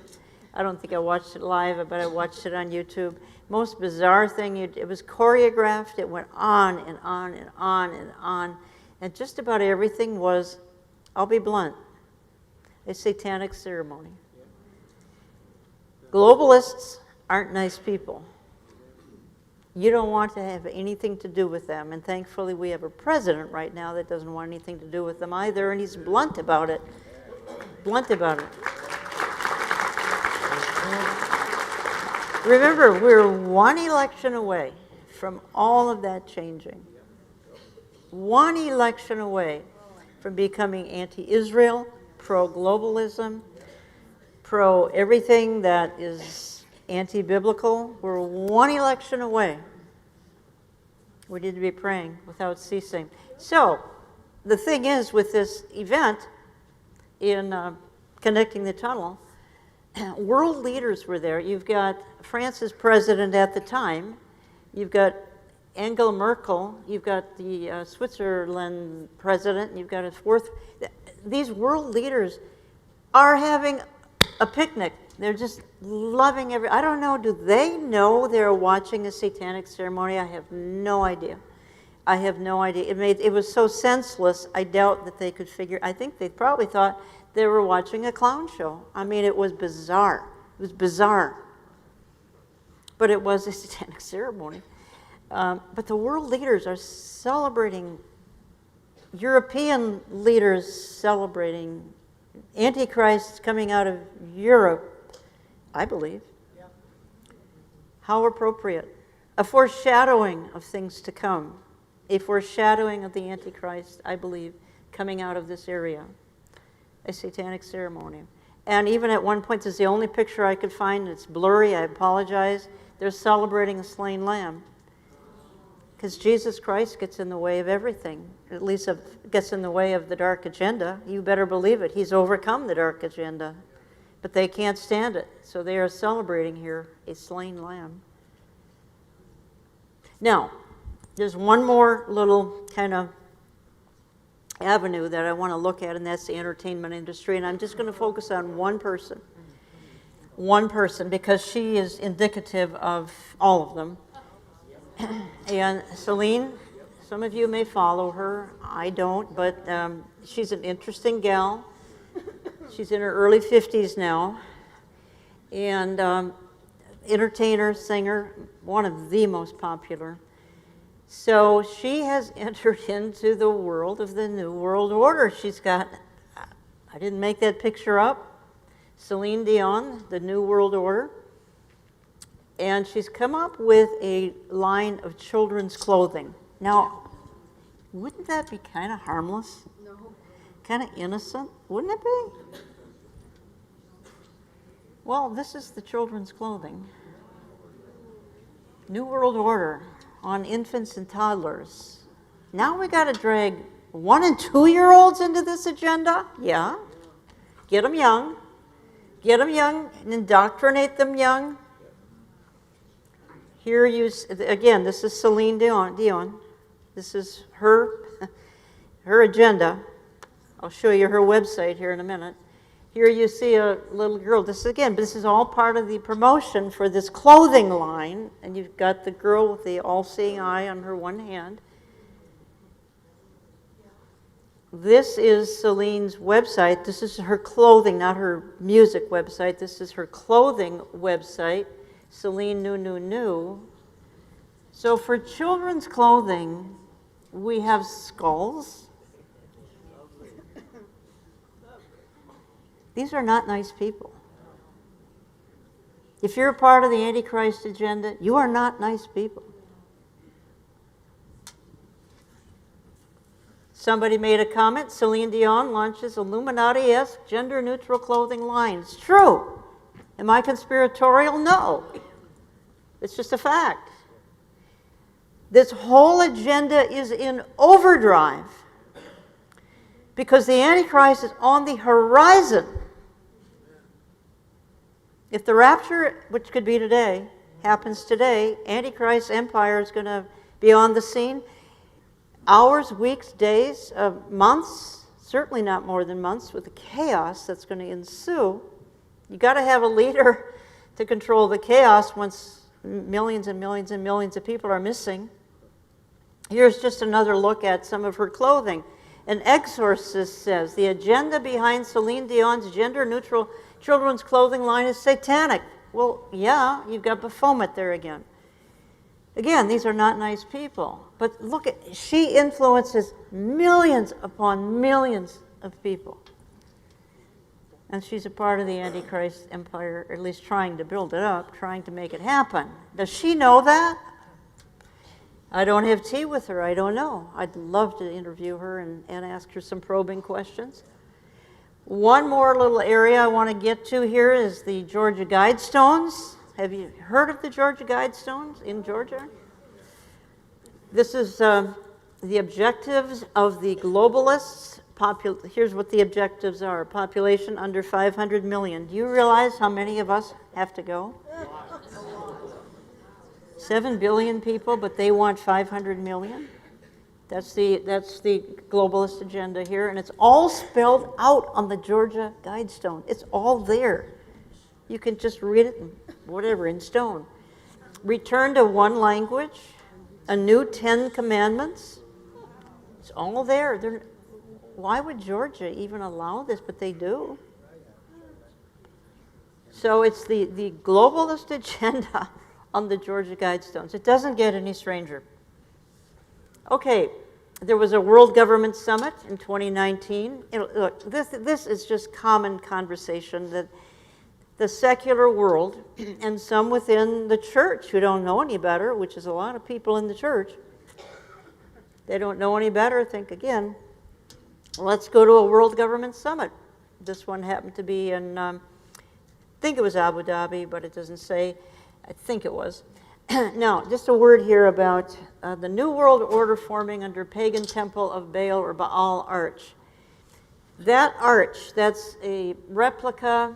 I don't think I watched it live, but I watched it on YouTube. Most bizarre thing, it was choreographed. It went on and on and on and on. And just about everything was, I'll be blunt, a satanic ceremony. Globalists aren't nice people. You don't want to have anything to do with them. And thankfully, we have a president right now that doesn't want anything to do with them either, and he's blunt about it. Blunt about it. Remember, we're one election away from all of that changing. One election away from becoming anti-Israel, pro-globalism, pro-everything that is anti-biblical. We're one election away. We need to be praying without ceasing. So, the thing is with this event in connecting the tunnel, world leaders were there. You've got France's president at the time. You've got Angela Merkel. You've got the Switzerland president. You've got a fourth. These world leaders are having a picnic. They're just loving I don't know, do they know they're watching a satanic ceremony? I have no idea. I have no idea. It was so senseless, I doubt that they could figure. I think they probably thought they were watching a clown show. I mean, it was bizarre. It was bizarre. But it was a satanic ceremony. But the world leaders are celebrating, European leaders celebrating, Antichrist coming out of Europe, I believe. Yeah. How appropriate. A foreshadowing of things to come. A foreshadowing of the Antichrist, I believe, coming out of this area. A satanic ceremony. And even at one point, this is the only picture I could find, it's blurry, I apologize, they're celebrating a slain lamb. Because Jesus Christ gets in the way of everything, at least gets in the way of the dark agenda. You better believe it. He's overcome the dark agenda. But they can't stand it, so they are celebrating here a slain lamb. Now, there's one more little kind of avenue that I want to look at, and that's the entertainment industry. And I'm just going to focus on one person. One person, because she is indicative of all of them. And Celine, some of you may follow her. I don't, but she's an interesting gal. She's in her early 50s now. And entertainer, singer, one of the most popular. So she has entered into the world of the New World Order. She's got, I didn't make that picture up, Celine Dion, the New World Order. And she's come up with a line of children's clothing. Now, wouldn't that be kind of harmless? No. Kind of innocent? Wouldn't it be? Well, this is the children's clothing. New World Order on infants and toddlers. Now we got to drag 1 and 2-year-olds into this agenda? Yeah. Get them young. Get them young and indoctrinate them young. Here you, again, this is Celine Dion. This is her agenda. I'll show you her website here in a minute. Here you see a little girl. This is all part of the promotion for this clothing line. And you've got the girl with the all-seeing eye on her one hand. This is Celine's website. This is her clothing, not her music website. This is her clothing website. Celine New. So for children's clothing, we have skulls. These are not nice people. If you're a part of the Antichrist agenda, you are not nice people. Somebody made a comment, Celine Dion launches Illuminati-esque gender-neutral clothing line. It's true. Am I conspiratorial? No. It's just a fact. This whole agenda is in overdrive because the Antichrist is on the horizon. If the rapture, which could be today, happens today, Antichrist empire is going to be on the scene. Hours, weeks, days, months, certainly not more than months, with the chaos that's going to ensue. You got to have a leader to control the chaos once millions and millions and millions of people are missing. Here's just another look at some of her clothing. An exorcist says, the agenda behind Celine Dion's gender-neutral children's clothing line is satanic. Well, yeah, you've got Baphomet there again. Again, these are not nice people. But look, she influences millions upon millions of people. And she's a part of the Antichrist empire, or at least trying to build it up, trying to make it happen. Does she know that? I don't have tea with her. I don't know. I'd love to interview her and ask her some probing questions. One more little area I want to get to here is the Georgia Guidestones. Have you heard of the Georgia Guidestones in Georgia? This is the objectives of the globalists here's what the objectives are. Population under 500 million. Do you realize how many of us have to go? 7 billion people, but they want 500 million? That's the globalist agenda here, and it's all spelled out on the Georgia Guidestone. It's all there. You can just read it, in stone. Return to one language, a new 10 commandments. It's all there. Why would Georgia even allow this? But they do. So it's the globalist agenda on the Georgia Guidestones. It doesn't get any stranger. Okay, there was a World Government Summit in 2019. Look, this is just common conversation that the secular world and some within the church who don't know any better, which is a lot of people in the church, they don't know any better, think again, let's go to a World Government Summit. This one happened to be in, I think it was Abu Dhabi, but it doesn't say. I think it was. Now, just a word here about the New World Order forming under pagan temple of Baal or Baal arch. That arch, that's a replica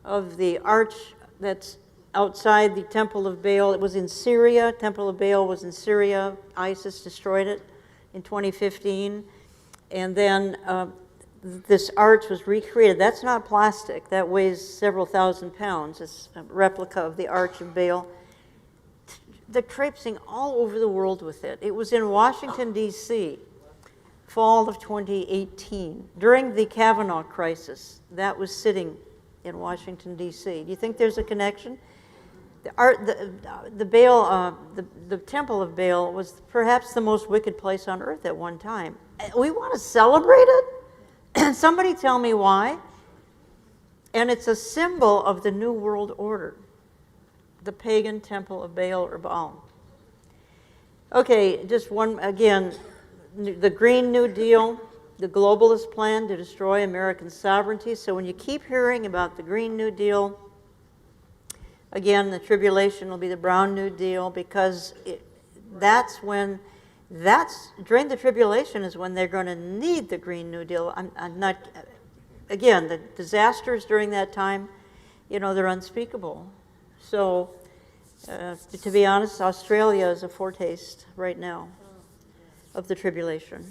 of the arch that's outside the temple of Baal. It was in Syria. Temple of Baal was in Syria. ISIS destroyed it in 2015. And then this arch was recreated. That's not plastic. That weighs several thousand pounds. It's a replica of the Arch of Baal. They're traipsing all over the world with it. It was in Washington, D.C., fall of 2018. During the Kavanaugh crisis, that was sitting in Washington, D.C. Do you think there's a connection? The temple of Baal was perhaps the most wicked place on earth at one time. We want to celebrate it? Somebody tell me why. And it's a symbol of the New World Order, the pagan temple of Baal or Baal. Okay, just one, again, the Green New Deal, the globalist plan to destroy American sovereignty. So when you keep hearing about the Green New Deal, again, the tribulation will be the Brown New Deal, because during the tribulation is when they're going to need the Green New Deal. I'm not, again, the disasters during that time, they're unspeakable. So, to be honest, Australia is a foretaste right now of the tribulation.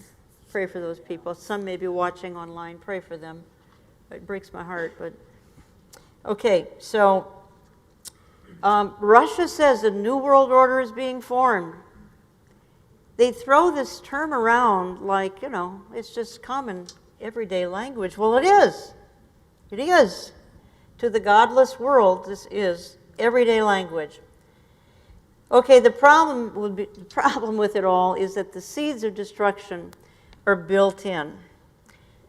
Pray for those people. Some may be watching online. Pray for them. It breaks my heart, but okay. So, Russia says a new world order is being formed. They throw this term around like, it's just common everyday language. Well, it is. It is. To the godless world, this is everyday language. Okay, the problem with it all is that the seeds of destruction are built in.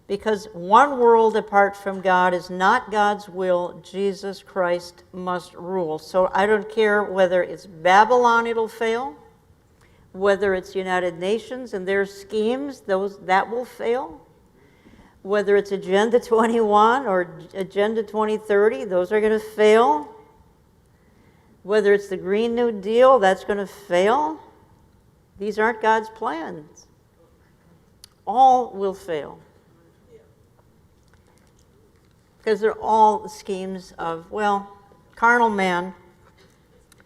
Because one world apart from God is not God's will. Jesus Christ must rule. So I don't care whether it's Babylon, it'll fail. Whether it's United Nations and their schemes, that will fail. Whether it's Agenda 21 or Agenda 2030, those are going to fail. Whether it's the Green New Deal, that's going to fail. These aren't God's plans. All will fail. Because they're all schemes of, carnal man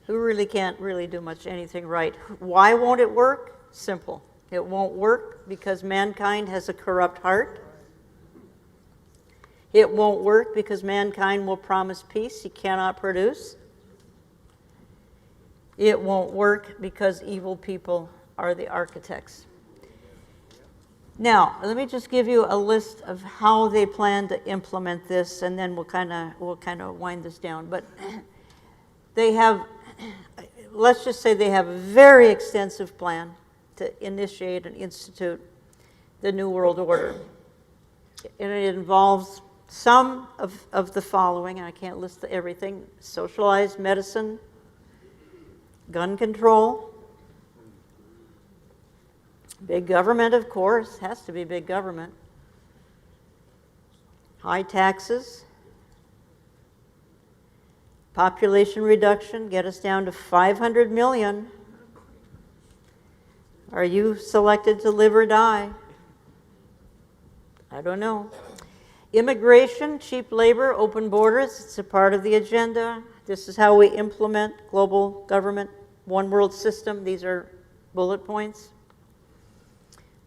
who really can't really do much anything right. Why won't it work? Simple. It won't work because mankind has a corrupt heart. It won't work because mankind will promise peace he cannot produce. It won't work because evil people are the architects. Now, let me just give you a list of how they plan to implement this, and then we'll kind of wind this down. But they have, let's just say they have a very extensive plan to initiate and institute the New World Order. And it involves some of the following, and I can't list everything: socialized medicine, gun control, big government, of course, has to be big government, high taxes, population reduction, get us down to 500 million. Are you selected to live or die? I don't know. Immigration, cheap labor, open borders, it's a part of the agenda. This is how we implement global government, one world system. These are bullet points.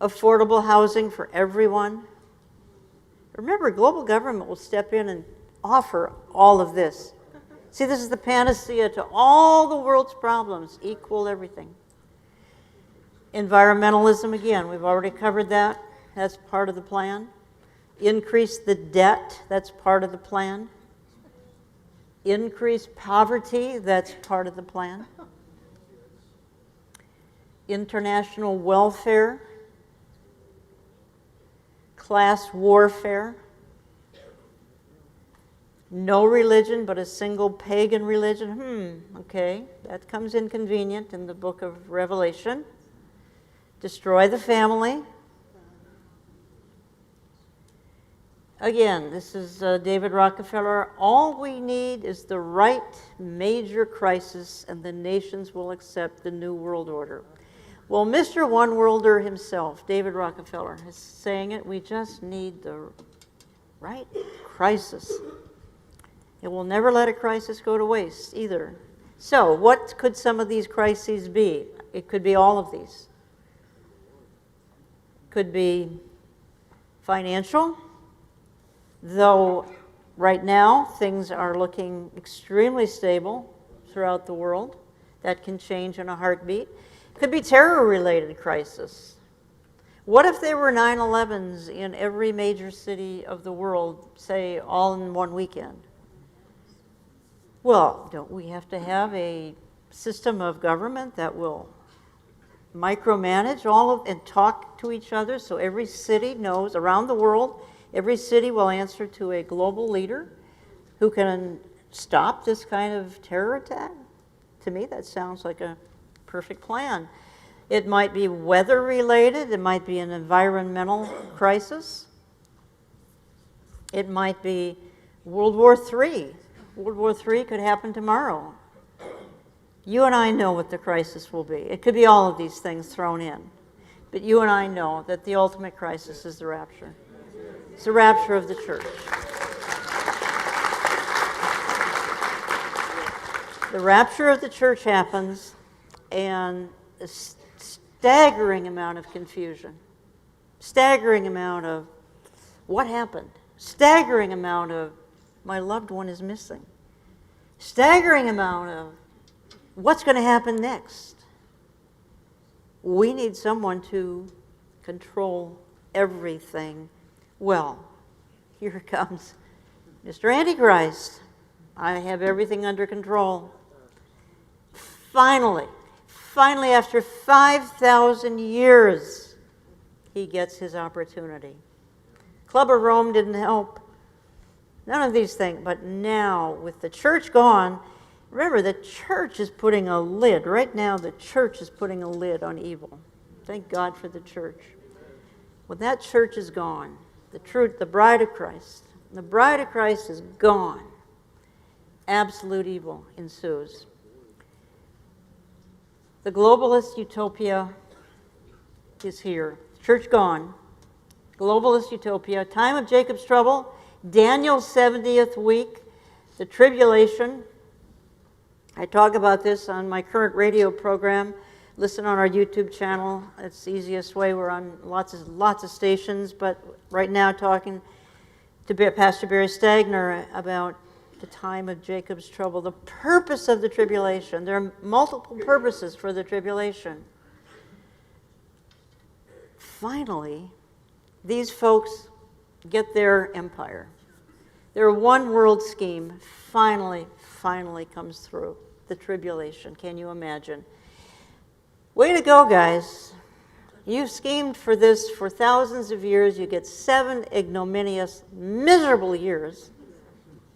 Affordable housing for everyone. Remember, global government will step in and offer all of this. See, this is the panacea to all the world's problems, equal everything. Environmentalism, again, we've already covered that. That's part of the plan. Increase the debt, that's part of the plan. Increase poverty, that's part of the plan. International welfare. Class warfare. No religion but a single pagan religion. Okay, that comes inconvenient in the book of Revelation. Destroy the family. Again, this is David Rockefeller. All we need is the right major crisis and the nations will accept the New World Order. Well, Mr. One Worlder himself, David Rockefeller, is saying it. We just need the right crisis. It will never let a crisis go to waste either. So what could some of these crises be? It could be all of these. Could be financial, though right now things are looking extremely stable throughout the world. That can change in a heartbeat. Could be terror-related crisis. What if there were 9/11s in every major city of the world, say, all in one weekend? Well, don't we have to have a system of government that will micromanage all of and talk to each other so every city knows around the world, every city will answer to a global leader who can stop this kind of terror attack? To me, that sounds like a perfect plan. It might be weather related, it might be an environmental crisis, it might be World War III. World War III could happen tomorrow. You and I know what the crisis will be. It could be all of these things thrown in. But you and I know that the ultimate crisis is the rapture. It's the rapture of the church. The rapture of the church happens, and a staggering amount of confusion, staggering amount of what happened, staggering amount of my loved one is missing, staggering amount of what's going to happen next. We need someone to control everything. Well, here comes Mr. Antichrist. I have everything under control. Finally, after 5,000 years, he gets his opportunity. Club of Rome didn't help. None of these things. But now, with the church gone, remember, the church is putting a lid. Right now, the church is putting a lid on evil. Thank God for the church. When that church is gone, the bride of Christ is gone. Absolute evil ensues. The globalist utopia is here. Church gone. Globalist utopia. Time of Jacob's trouble. Daniel's 70th week. The tribulation. I talk about this on my current radio program. Listen on our YouTube channel. It's the easiest way. We're on lots of stations, but right now talking to Pastor Barry Stagner about the time of Jacob's trouble, the purpose of the tribulation. There are multiple purposes for the tribulation. Finally, these folks get their empire. Their one world scheme finally comes through. The tribulation. Can you imagine? Way to go, guys. You've schemed for this for thousands of years. You get 7 ignominious, miserable years,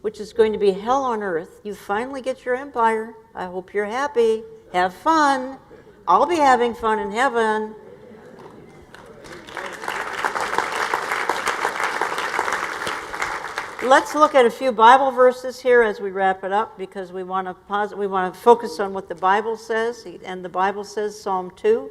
which is going to be hell on earth. You finally get your empire. I hope you're happy. Have fun. I'll be having fun in heaven. Let's look at a few Bible verses here as we wrap it up, because we want to focus on what the Bible says, and the Bible says, Psalm 2,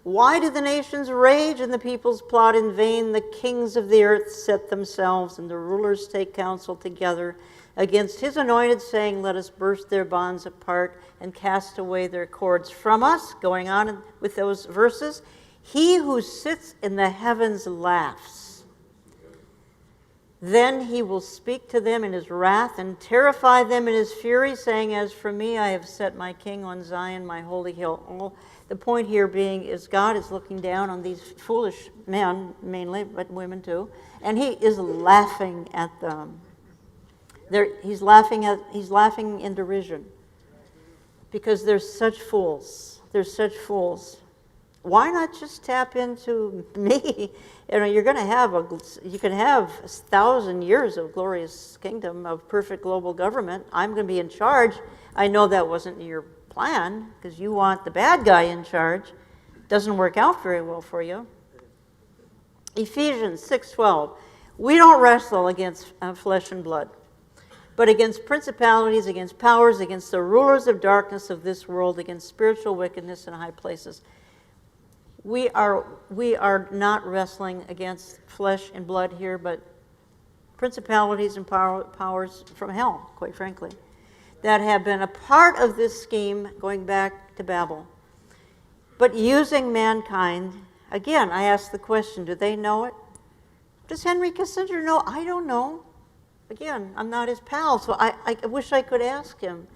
Why do the nations rage and the peoples plot in vain? The kings of the earth set themselves, and the rulers take counsel together against his anointed, saying, let us burst their bonds apart and cast away their cords from us. Going on with those verses, he who sits in the heavens laughs. Then he will speak to them in his wrath and terrify them in his fury, saying, as for me, I have set my king on Zion, my holy hill. The point here being is God is looking down on these foolish men, mainly, but women too, and he is laughing at them. He's laughing in derision because they're such fools. They're such fools. Why not just tap into me? You know, you can have 1,000 years of glorious kingdom of perfect global government. I'm going to be in charge. I know that wasn't your plan because you want the bad guy in charge. Doesn't work out very well for you. Ephesians 6:12. We don't wrestle against flesh and blood, but against principalities, against powers, against the rulers of darkness of this world, against spiritual wickedness in high places. We are not wrestling against flesh and blood here, but principalities and powers from hell, quite frankly, that have been a part of this scheme going back to Babel. But using mankind, again, I ask the question, do they know it? Does Henry Kissinger know? I don't know. Again, I'm not his pal, so I wish I could ask him,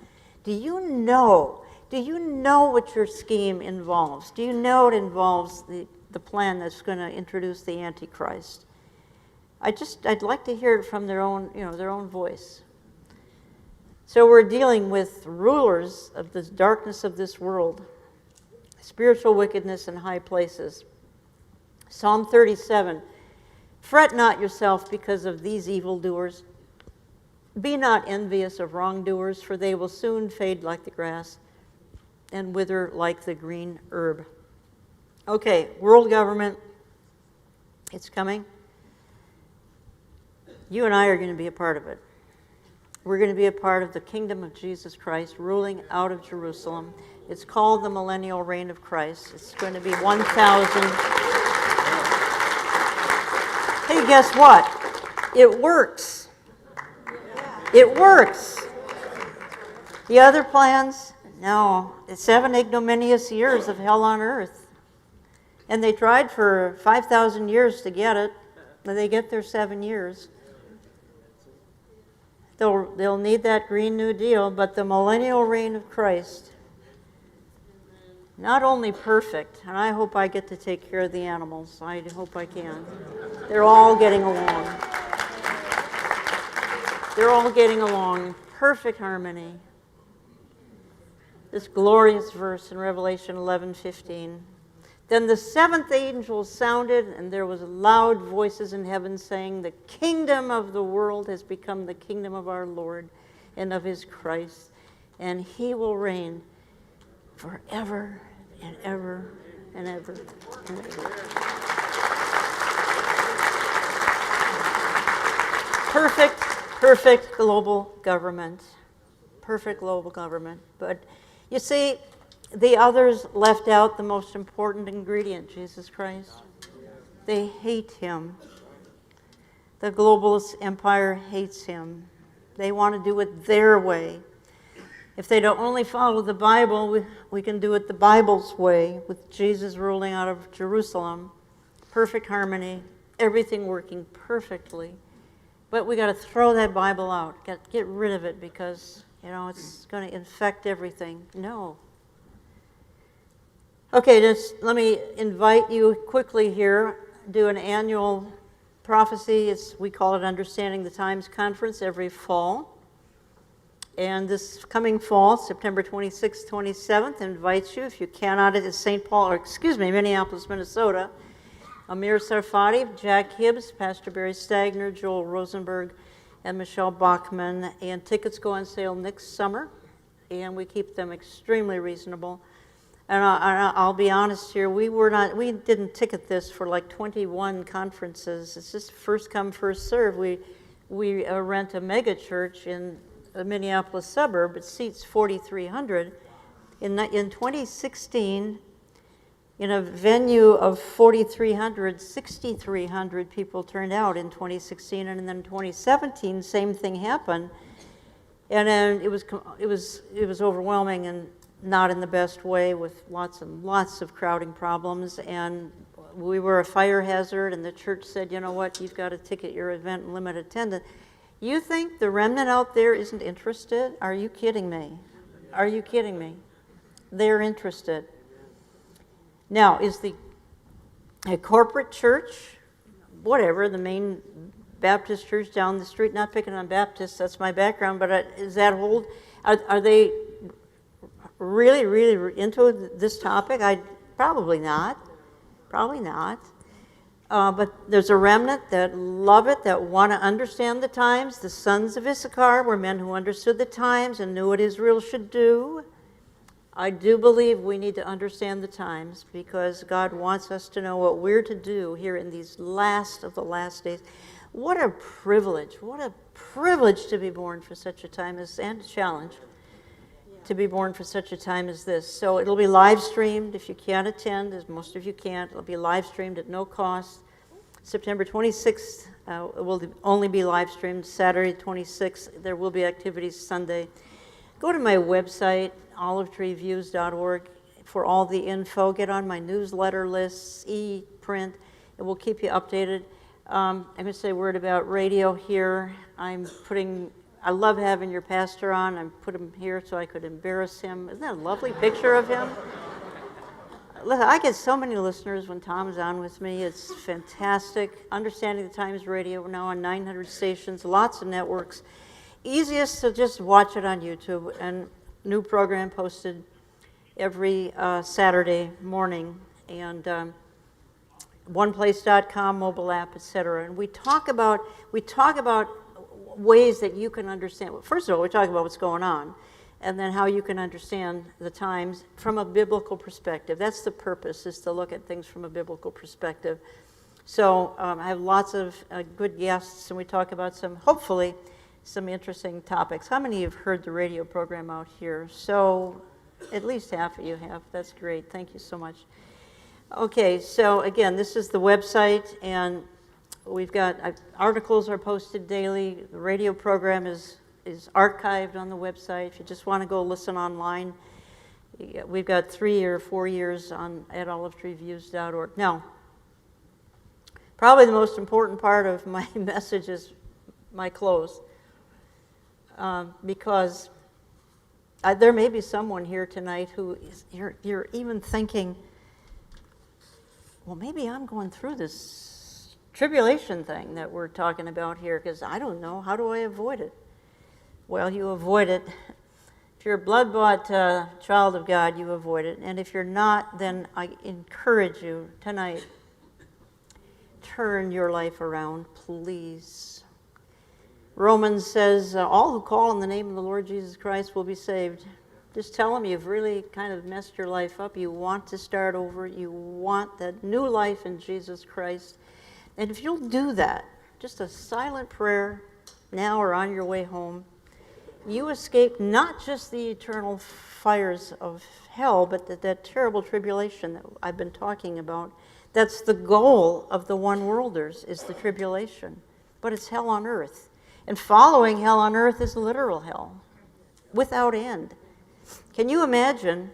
do you know? Do you know what your scheme involves? Do you know it involves the plan that's going to introduce the Antichrist? I'd like to hear it from their own voice. So we're dealing with rulers of the darkness of this world, spiritual wickedness in high places. Psalm 37, fret not yourself because of these evildoers. Be not envious of wrongdoers, for they will soon fade like the grass and wither like the green herb. Okay, world government, it's coming. You and I are going to be a part of it. We're going to be a part of the kingdom of Jesus Christ ruling out of Jerusalem. It's called the millennial reign of Christ. It's going to be 1,000. Hey, guess what? It works. It works. The other plans, no. It's 7 ignominious years of hell on earth. And they tried for 5,000 years to get it. They get their 7 years. They'll need that Green New Deal, but the millennial reign of Christ, not only perfect, and I hope I get to take care of the animals. I hope I can. They're all getting along. They're all getting along. Perfect harmony. This glorious verse in Revelation 11:15. Then the seventh angel sounded, and there was loud voices in heaven saying, the kingdom of the world has become the kingdom of our Lord and of his Christ, and he will reign forever and ever and ever and ever. Perfect global government. Perfect global government. But you see, the others left out the most important ingredient, Jesus Christ. They hate him. The globalist empire hates him. They want to do it their way. If they don't only follow the Bible, we can do it the Bible's way, with Jesus ruling out of Jerusalem. Perfect harmony, everything working perfectly. But we got to throw that Bible out, get rid of it, because it's going to infect everything. No. Okay, just let me invite you quickly here, do an annual prophecy. We call it Understanding the Times Conference every fall. And this coming fall, September 26th, 27th, invites you, if you cannot, it is Minneapolis, Minnesota. Amir Sarfati, Jack Hibbs, Pastor Barry Stagner, Joel Rosenberg, and Michelle Bachman. And tickets go on sale next summer, and we keep them extremely reasonable. And I'll be honest here, we didn't ticket this for like 21 conferences. It's just first come, first serve. We rent a mega church in the Minneapolis suburb. It seats 4,300. In 2016, In a venue of 4,300, 6,300 people turned out in 2016, and then 2017, same thing happened. And then it was overwhelming, and not in the best way, with lots and lots of crowding problems. And we were a fire hazard, and the church said, you know what, you've got to ticket your event and limit attendance. You think the remnant out there isn't interested? Are you kidding me? Are you kidding me? They're interested. Now, is a corporate church, whatever, the main Baptist church down the street, not picking on Baptists, that's my background, but is that hold? Are they really, really into this topic? Probably not. Probably not. But there's a remnant that love it, that want to understand the times. The sons of Issachar were men who understood the times and knew what Israel should do. I do believe we need to understand the times, because God wants us to know what we're to do here in these last of the last days. What a privilege to be born for such a time as, and a challenge, to be born for such a time as this. So it'll be live streamed if you can't attend, as most of you can't. It'll be live streamed at no cost. September 26th it will only be live streamed. Saturday 26th, there will be activities Sunday. Go to my website, olivetreeviews.org, for all the info. Get on my newsletter lists, e-print. It will keep you updated. I'm going to say a word about radio here. I love having your pastor on. I put him here so I could embarrass him. Isn't that a lovely picture of him? Listen, I get so many listeners when Tom's on with me. It's fantastic. Understanding the Times Radio, we're now on 900 stations, lots of networks. Easiest to just watch it on YouTube, and new program posted every Saturday morning, and oneplace.com, mobile app, etc. And we talk about ways that you can understand. First of all, we talk about what's going on, and then how you can understand the times from a biblical perspective. That's the purpose, is to look at things from a biblical perspective. So I have lots of good guests, and we talk about hopefully, some interesting topics. How many of you have heard the radio program out here? So at least half of you have. That's great. Thank you so much. Okay, so again, this is the website, and we've got articles are posted daily. The radio program is archived on the website. If you just want to go listen online, we've got 3 or 4 years at olivetreeviews.org. Now, probably the most important part of my message is my close. Because there may be someone here tonight who you're even thinking, well, maybe I'm going through this tribulation thing that we're talking about here, because I don't know, how do I avoid it? Well, you avoid it. If you're a blood-bought child of God, you avoid it. And if you're not, then I encourage you tonight, turn your life around, please. Romans says, all who call on the name of the Lord Jesus Christ will be saved. Just tell them you've really kind of messed your life up. You want to start over. You want that new life in Jesus Christ. And if you'll do that, just a silent prayer now or on your way home, you escape not just the eternal fires of hell, but that terrible tribulation that I've been talking about. That's the goal of the one-worlders, is the tribulation. But it's hell on earth. And following hell on earth is literal hell, without end. Can you imagine?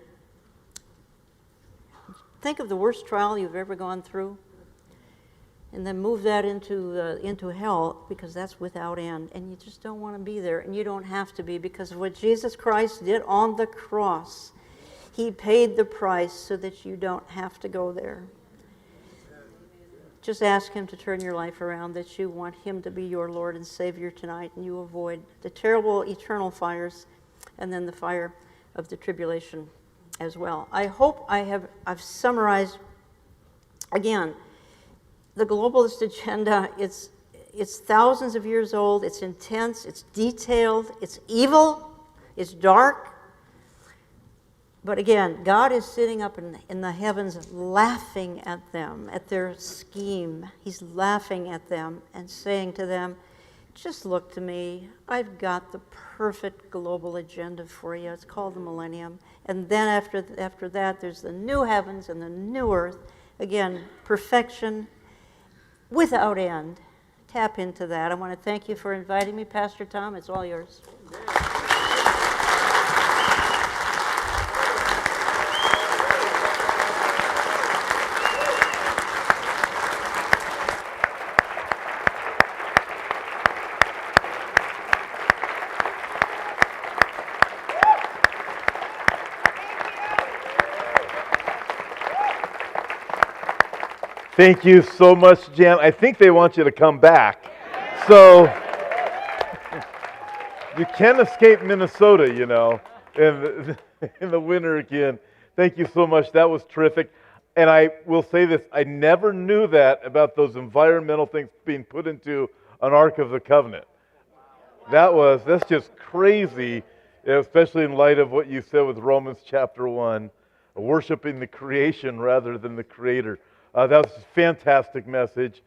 Think of the worst trial you've ever gone through, and then move that into hell, because that's without end. And you just don't want to be there, and you don't have to be, because of what Jesus Christ did on the cross. He paid the price so that you don't have to go there. Just ask him to turn your life around, that you want him to be your Lord and Savior tonight, and you avoid the terrible eternal fires and then the fire of the tribulation as well. I hope I've summarized, again, the globalist agenda. It's thousands of years old, it's intense, it's detailed, it's evil, it's dark. But again, God is sitting up in the heavens laughing at them, at their scheme. He's laughing at them and saying to them, just look to me. I've got the perfect global agenda for you. It's called the millennium. And then after that, there's the new heavens and the new earth. Again, perfection without end. Tap into that. I want to thank you for inviting me, Pastor Tom. It's all yours. Thank you so much, Jan. I think they want you to come back. So you can escape Minnesota, you know, in the winter again. Thank you so much. That was terrific. And I will say this, I never knew that about those environmental things being put into an Ark of the Covenant. That's just crazy, especially in light of what you said with Romans chapter 1, worshiping the creation rather than the Creator. That was a fantastic message.